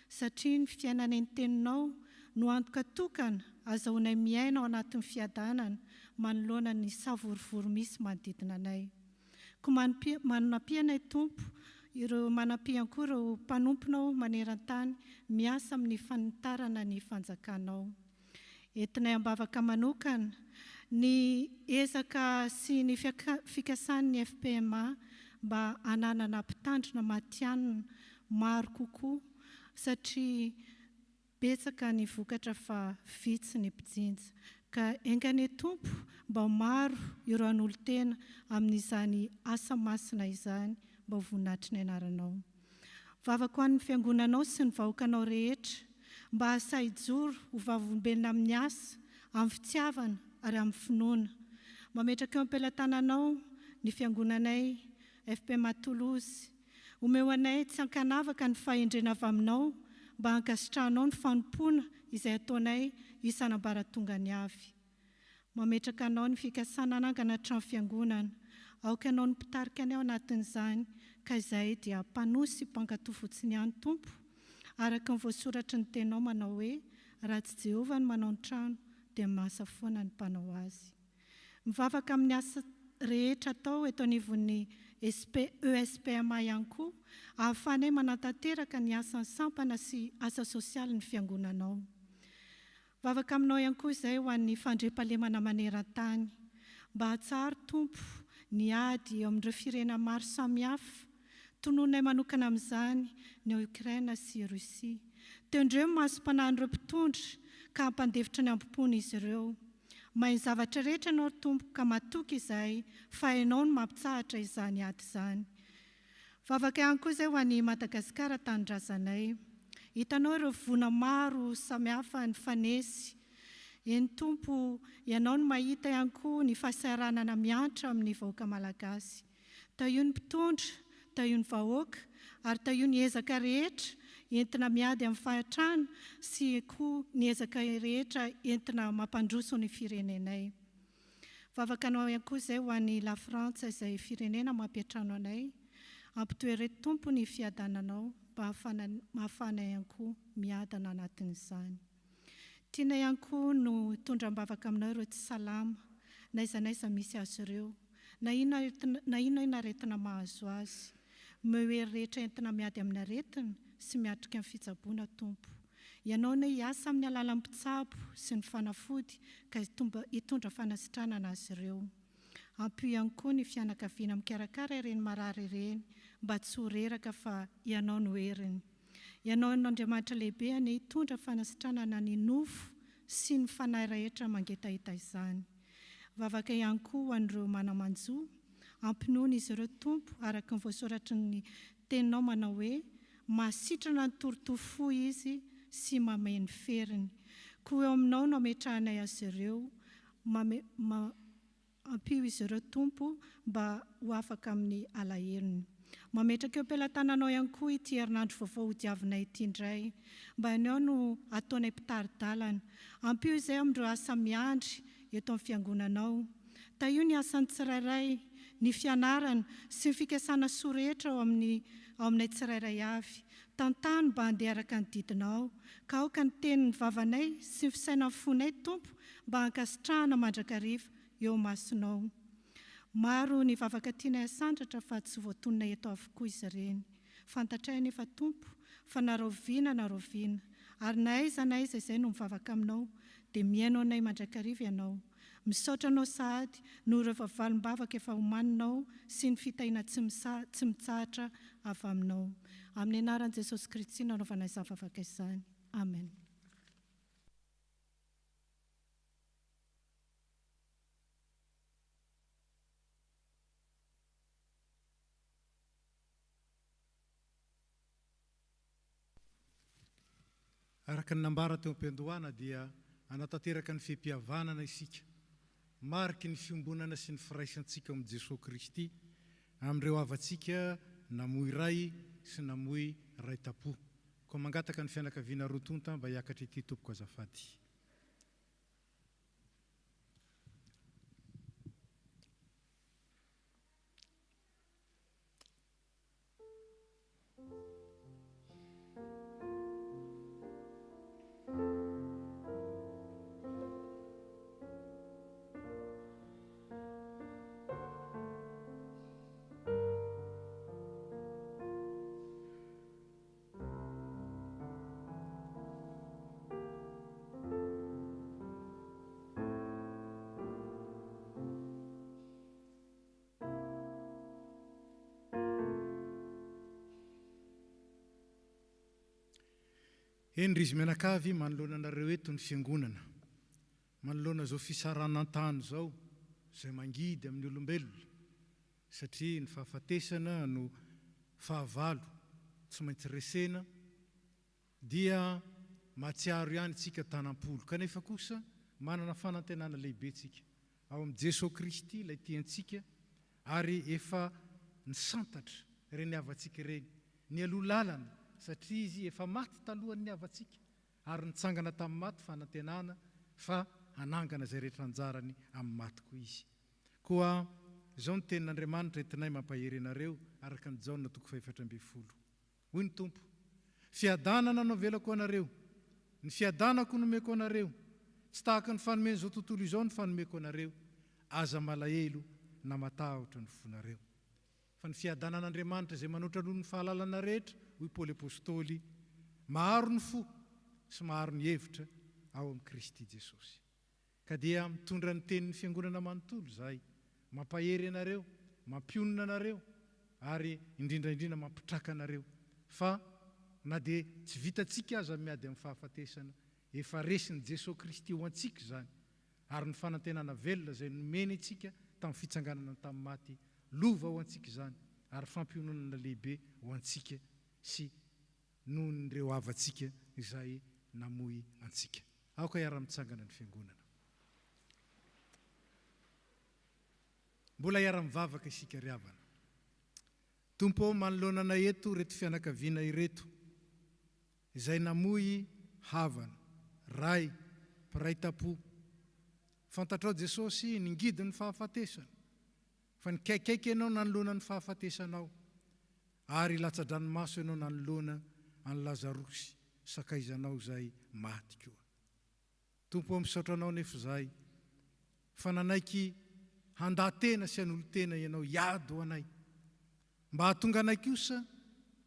satria ny fiainanay ny teninao no antoka tokana azahoanay miaina ao anatin'ny fiadanana manoloana ny savorivory misy manodidina anay. Koa manapia-nay Tompo, ireo manapia koa ireo mpanomponao maneran-tany miasa amin'ny fanitarana ny fanjakanao. Entinay ambavaka manokana ny ezaka sy ny fikasan'ny FPMA mba hananana mpitandrina matianina maro kokoa, satria betsaka ny vokatra fa vitsy ny mpijinja. Ka engane Tompo mba maro ireo an'olon-tena amin'izany asa masina izany, mba ho voninahitry ny anaranao. Vavaka ho an'ny fiangonanao sy ny vahoakanao rehetra, mba hasaijoro ho vavolombelona amin'ny asa, amin'ny fitiavana ary amin'ny finoana. Mametraka eo am-pelantananao ny fiangonanay FPMA Toulouse. Omeo anay tsy hankanavaka ny fahendrena avy aminao, mba hankasitrahanao ny fanompoana izay ataonay isan'ambaratonga ny avy. Mametraka anao ny fikasana anangana trano fiangonana, aoka anao ny mpitarika anay ao anatin'izany, ka izay dia mpanosy mpankatoa fotsiny ihany Tompo, araka ny voasoratra ny tenao manao hoe, raha tsy Jehovah ny manao ny trano dia mahasa foana ny mpanao azy. Mivavaka amin'ny asa rehetra atao eto anivon'ny ESPMA ihany koa, ahafahanay manantanteraka ny asan'ny sampana sy asa sosialy ny fiangonanao. Vavaka aminao ihany koa izay ho an'ny fandriampahalemana maneran-tany, mba hatsara Tompo ny ady eo amin'ireo firenena maro samihafa, tononay manokana amin'izany ny Ukraine sy Russia. Teo-ndreo maso-panahy ireo mpitondra ka hampandevitra ny ampompony izy ireo. Mahay zavatra rehetra anao Tompo ka matoky izay fa hainao no mampitsahatra izany ady izany. Vavaka ihany koa izay ho an'ny Madagasikara tanindrazanay. Hitanao ireo vona maro samihafa ny fanesy. Eny Tompo, ianao no mahita ihany koa ny fahasaranana miantra amin'ny vahoaka malagasy. Tao io ny mpitondra, tao io ny vahoaka, ary tao io ny ezaka rehetra entina miady amin'ny fahatrana sy koa ny ezaka rehetra entina mampandroso ny firenenay. Vavakanao ihany koa izay ho an'ny La Frantsa izay firenena mampiatrano anay, ampitoery Tompo ny fiadananao mba mahafanay ihany koa miadana anatin'izany. Tiana ihany koa no tondram-bavaka aminao ireo tsy salama, naiza misy azy ireo, na inona aretina mahazo azy. Mehery rehetra entina miady amin'ny aretina sy miatrika amin'ny fitsaboana Tompo. Ianao no hiasa amin'ny alalan'ny mpitsabo sy ny fanafody ka hitondra fanasitrana azy ireo. Ampio ihany koa ny fianakaviana mikarakara ireny marary ireny, mba tsy ho reraka fa ianao no heriny. Ianao n'Andriamanitra lehibe ny hitondra fanasitranana ny nofo sy ny fanahy rehetra mangetahita izany. Vavaka ihany koa ho an'ireo manamanjo, ampinoana izy ireo Tompo araka ny voasoratra ny teninao manao hoe, mahasitrana ny torotofo izy sy mameno feriny. Koa eo aminao no ametrahanay azy ireo, ampio izy ireo Tompo mba ho afaka amin'ny alahelo. Mametraka eo am-pelantananao ihany koa ity herinandro vaovao hodiavinay ity indray, mba ianao no ataonay mpitaridalana. Ampio izay amin'ireo asa miandry eto amin'ny fiangonanao. Io ny asan'ny tsirairay, ny fianarana sy ny fikasana soa rehetra ao aminay tsirairay avy. Tantany mba handeha araka ny didinao, ka aoka ny tenin'ny vavanay sy ny fisaina fonay Tompo mba hankasitrahana mandrakariva eo masonao. Maro ny vavaka tianay asandratra fa tsy voatononay eto avokoa izy ireny. Fantatray nefa Tompo fa naroviana, ary na aiza izay no mivavaka aminao dia miaino anay mandrakariva ianao. Misaotra anao sahady no ireo vavalim-bavaka efa homaninao sy ny fitaina tsy mitsahatra avy aminao. Amin'ny anaran'i Jesosy Kristy nanaovana izany vavaka izany. Amen. Araka ny nambara teo am-piandohana dia anatanteraka ny fiampihavanana isika, mariky ny fiombonana sy ny firaisantsika amin'i Jesosy Kristy amin'ireo avantsika namoy ray sy namoy ray tapo. Koa mangataka ny fianakaviana rotonta mba hiakatra ity tompoko azafady. Ry izy mianakavy manoloana anareo eto ny fiangonana, manoloana zao fisaranantany zao izay mangidy amin'ny olombelona, satria ny fahafatesana no fahavalo tsy maintsy resena dia mahatsiaro ihany tsika tanam-polo, kanefa kosa manana fanantenana lehibe tsika ao amin'ny Jesosy Kristy ilay tiantsika, ary efa nisantatra ireny avantsika ireny, ny aloha lalana, satria izy efa maty talohan'ny avantsika ary nitsangana tamin'ny maty fanantenana fa hanangana izay rehetra anjarany amin'ny maty koa izy. Koa izao ny tenin'Andriamanitra entinay mampahery anareo araka ny Jaona 4:12. Hoy ny Tompo: fiadanana no velako anareo, ny fiadanako nomeko anareo, tsy tahaka ny fanomeny izao tontolo izao ny fanomeko anareo, aza malahelo na matahotra ny fonareo. Fa ny fiadanan'Andriamanitra izay manotra noho ny fahalalana rehetra, hoy Paoly Apôstôly, maharo ny fo sy maharo ny hevitra ao amin'ny Kristy Jesosy. Ka dia mitondra ny tenin'ny fiangonana manontolo zahay, mampahery anareo, mampionona anareo, ary indrindraindrindra mampitraka anareo, fa na dia tsy vitantsika aza miady amin'ny fahafatesana, efa resin'i Jesosy Kristy ho antsika zany, ary ny fanantenana velona izay nomeny antsika tamin'ny fitsanganana tamin'ny maty, lova ho antsika zany, ary fampiononana lehibe ho antsika sy noho n'ireo avantsika izay namoy antsika. Aoka hiara-mitsangana ny fiangonana. Mbola hiara-mivavaka isika ry havana. Tompo manoloana anay eto reto fianakaviana ireto izay namoy havana, ray, mpiray tapo. Fantatrao Jesosy ningidy ny fahafatesana, fa nikaikaiky ianao nanoloana ny fahafatesanao, ary latsa-dranomaso ianao nanoloana any Lazarosy sakaizanao izay maty koa. Tompo misaotranao nefa izay, fa nanaiky handahatena sy hanolo-tena ianao hiady ho anay, mba hahatonga anay kosa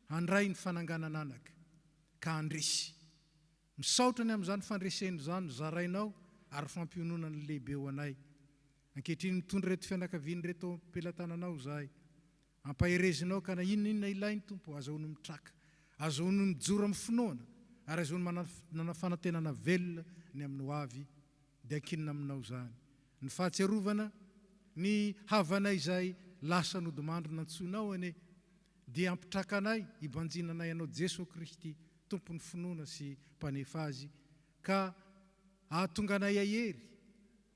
handray ny fananganana anaka ka handresy. Misaotra ny amin'izany fandreseny izany zarainao ary fampiononana lehibe ho anay. Ankehitriny mitondra reto fianakaviany reto am-pelantananao zahay, ampaherezinao ka na inona ilainy Tompo, azahoany mitraka, azahoany mijoro amin'ny finoana, ary azahoany manana fanantenana velona ny amin'ny ho avy, dia ankinina aminao zany. Ny fahatsiarovana ny havanay izay lasa nodimandro nantsonao ane, dia ampitraka anay, ibanjinanay anao Jesosy Kristy, tompony finoana sy mpanefa azy, ka ahatonga anay ahery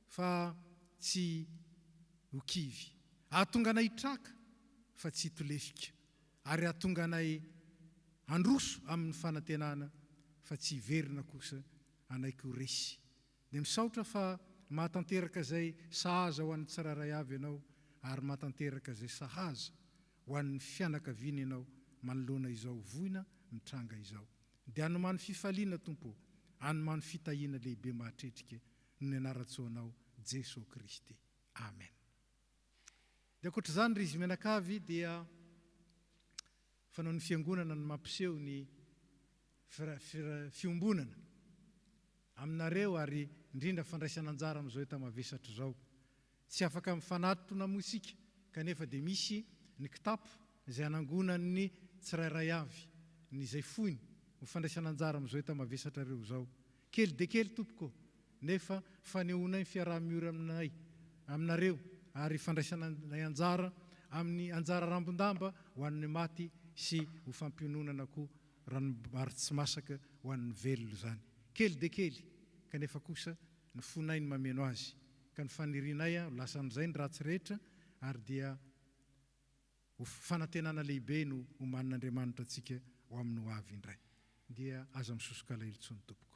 fa tsy ho kivy, ahatonga anay hitraka fa tsy hitolefika, ary atonga anay androso amin'ny fanantenana fa tsy hiverina kosa anaiky ho resy. Dia misaotra fa mahatanteraka izay sahaza ho an'ny tsirairay avy ianao ary mahatanteraka izay sahaza ho an'ny fianakaviana ianao manoloana izao voina mitranga izao. Dia anomany fifaliana Tompo, anomany fitahiana lehibe mahatretrika no anaratsoanao Jesosy Kristy. Amen. Dia ankoatr'izany ry izy menakavy dia fanao ny fiangonana no mampiseho ny fiombonana aminareo ary indrindra fandraisana anjara amin'izao hita mavesatra izao. Tsy afaka mifanatona moa isika kanefa dia misy ny kitapo izay anangonan'ny tsirairay avy ny izay foiny ho fandraisana anjara amin'izao hita mavesatra ireo izao. Kely dia kely tompoko nefa fanehoanay fiaraha-miora aminareo ary fandraisanay anjara amin'ny anjara rambondamba ho an'ny maty sy ho fampiononana koa ranomary tsy masaka ho an'ny velona zany. Kely dia kely kanefa kosa ny fonay ny mameno azy ka ny fanirinay lasan'izay ny ratsy rehetra ary dia ho fanantenana lehibe no omanin'Andriamanitra antsika ho amin'ny ho avy indray. Dia aza misosoka lailitsony tompoko.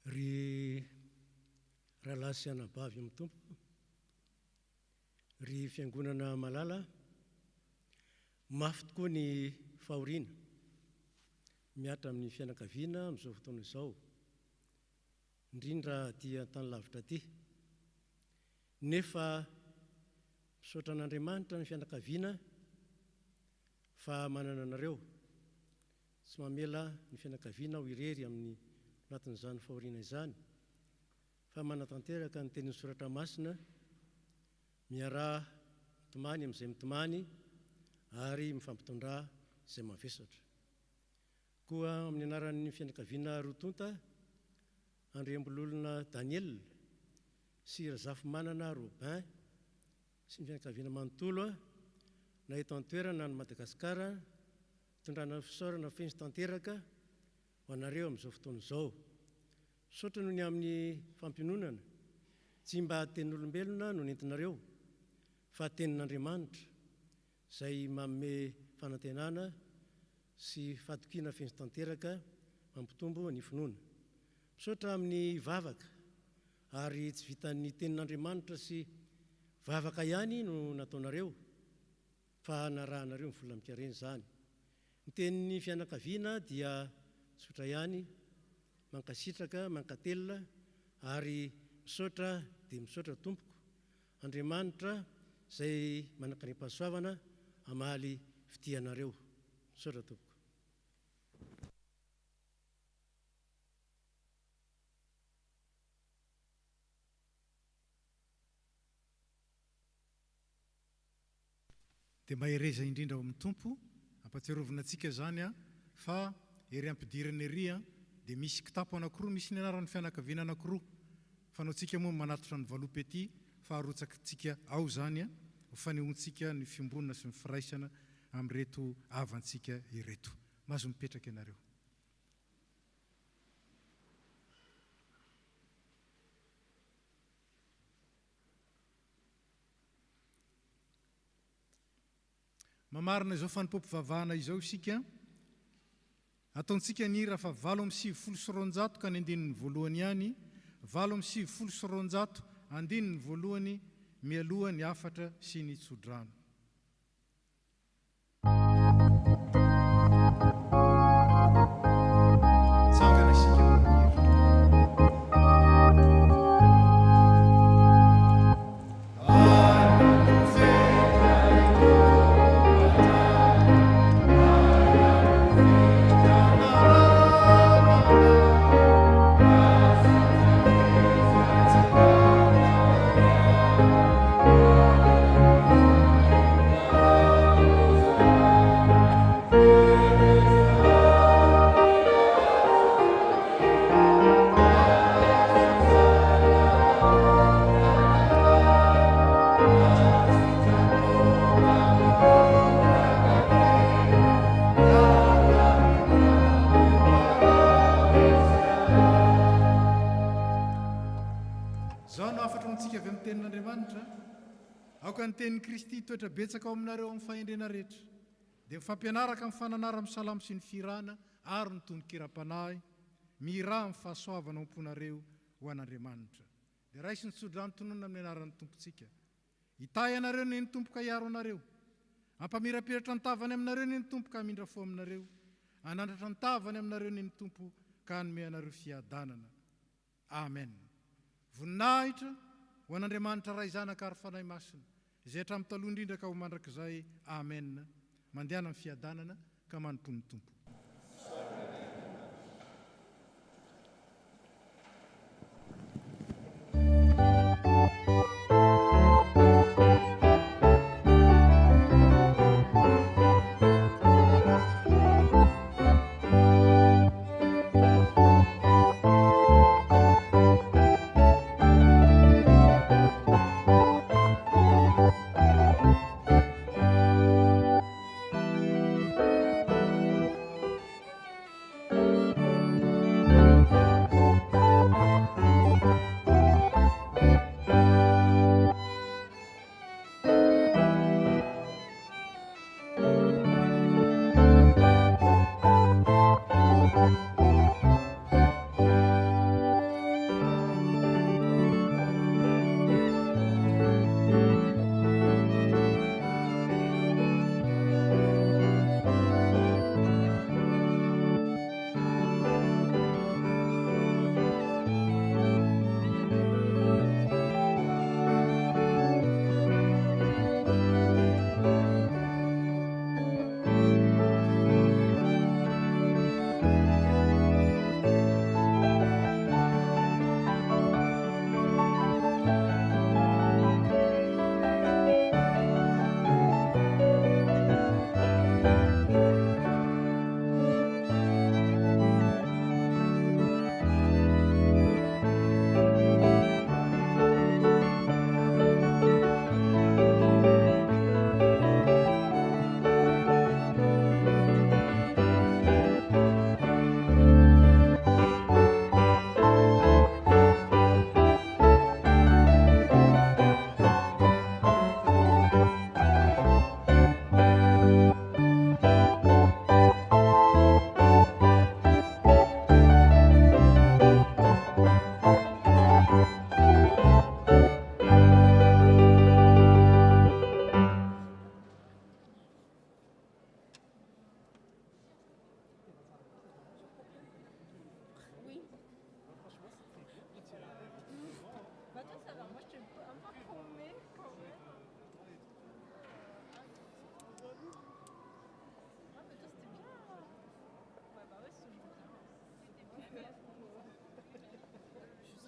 Ry rahalahy sy anabavy amin'ny tompo, ry fiangonana malala, mafy tokoa ny fahoriana miatra amin'ny fianakaviana amin'izao fotoana izao, indrindra dia tany lavitra ty. Nefa misaotra an'Andriamanitra ny fianakaviana fa manana anareo, tsy mamela ny fianakaviana ho irery amin'ny anatin'izany fahoriana izany, fa manatanteraka ny tenin'ny soratra masina, miarah mitomany amin'izay mitomany ary mifampitondrà izay mavesatra. Koa amin'ny anaran'ny fianakaviana rotonta, Andriambololona Daniel sy Razafimanana Robin sy ny fianakaviana manontolo na eto an-toerana ny Madagasikara, tondrana fisaorana feno sy tanteraka ho anareo amin'izao fotoana izao. Misaotra noho ny amin'ny fampiononana, tsy mba tenin'olombelona no nentinareo, fa tenin'Andriamanitra izay manome fanantenana sy fahatokiana feno sy tanteraka mampitombo ny finoana. Misaotra amin'ny vavaka ary tsy vitan'ny tenin'Andriamanitra sy vavaka ihany no nataonareo, fa narahanareo ny vola mikareny izany. Ny tenin'ny fianakaviana dia misaotra ihany, mankasitraka, mankatelina ary misaotra dia misaotra tompoko. Andriamanitra izay manankanem-pahasoavana hamaly fitianareo. Misaotra tompoko. Dia mahereza indrindra ao amin'ny tompo, ampatsiarovana antsika zany fa ery ampidirana ery dia misy kitapo anankiroa, misy ny anaran'ny fianakaviana anankiroa. Fanaontsika moa manatitra ny valopety, faharotsakatsika ao zany ho fanehoantsika ny fiombonana sy ny firaisana amin'ireto avantsika ireto. Mahazo mipetraka ianareo. Mamarina izao fanompoam-pivavahana izao isika, ataontsika ny hira fa 8:9 ka ny andininy voalohany ihany, 8:9 andininy voalohany mialoha ny afatra sy ny tsodrano. Tsangana isika Amen. isika avy amin'ny tenin'Andriamanitra, aoka ny tenin'i Kristy toetra betsaka ao aminareo amin'ny fahendrena rehetra, dia mifampianaraka amin'ny fananara amin'ny salamo sy ny firana ary ny tonon-kiram-panahy, mira amin'ny fahasoavana omponareo ho an'Andriamanitra. Dia raisy ny tsodrano tonona amin'ny anaran'ny tompontsika. Hitahy anareo ny tompoka hiaro anareo, ampamirapiratra ny tavany aminareo ny tompoka hamindra fo aminareo, anandratra ny tavany aminareo ny tompo ka hanome anareo fiadanana. Amen. Voninahitra ho an'Andriamanitra ray zanaka ary fanahy masina, izay hatramin'ny taloha indrindra ka ho mandrakizay. Amen. Mandehana amin'ny fiadanana ka manompony tompo.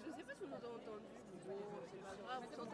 Je sais pas si on nous a entendu. Bon, c'est pas grave.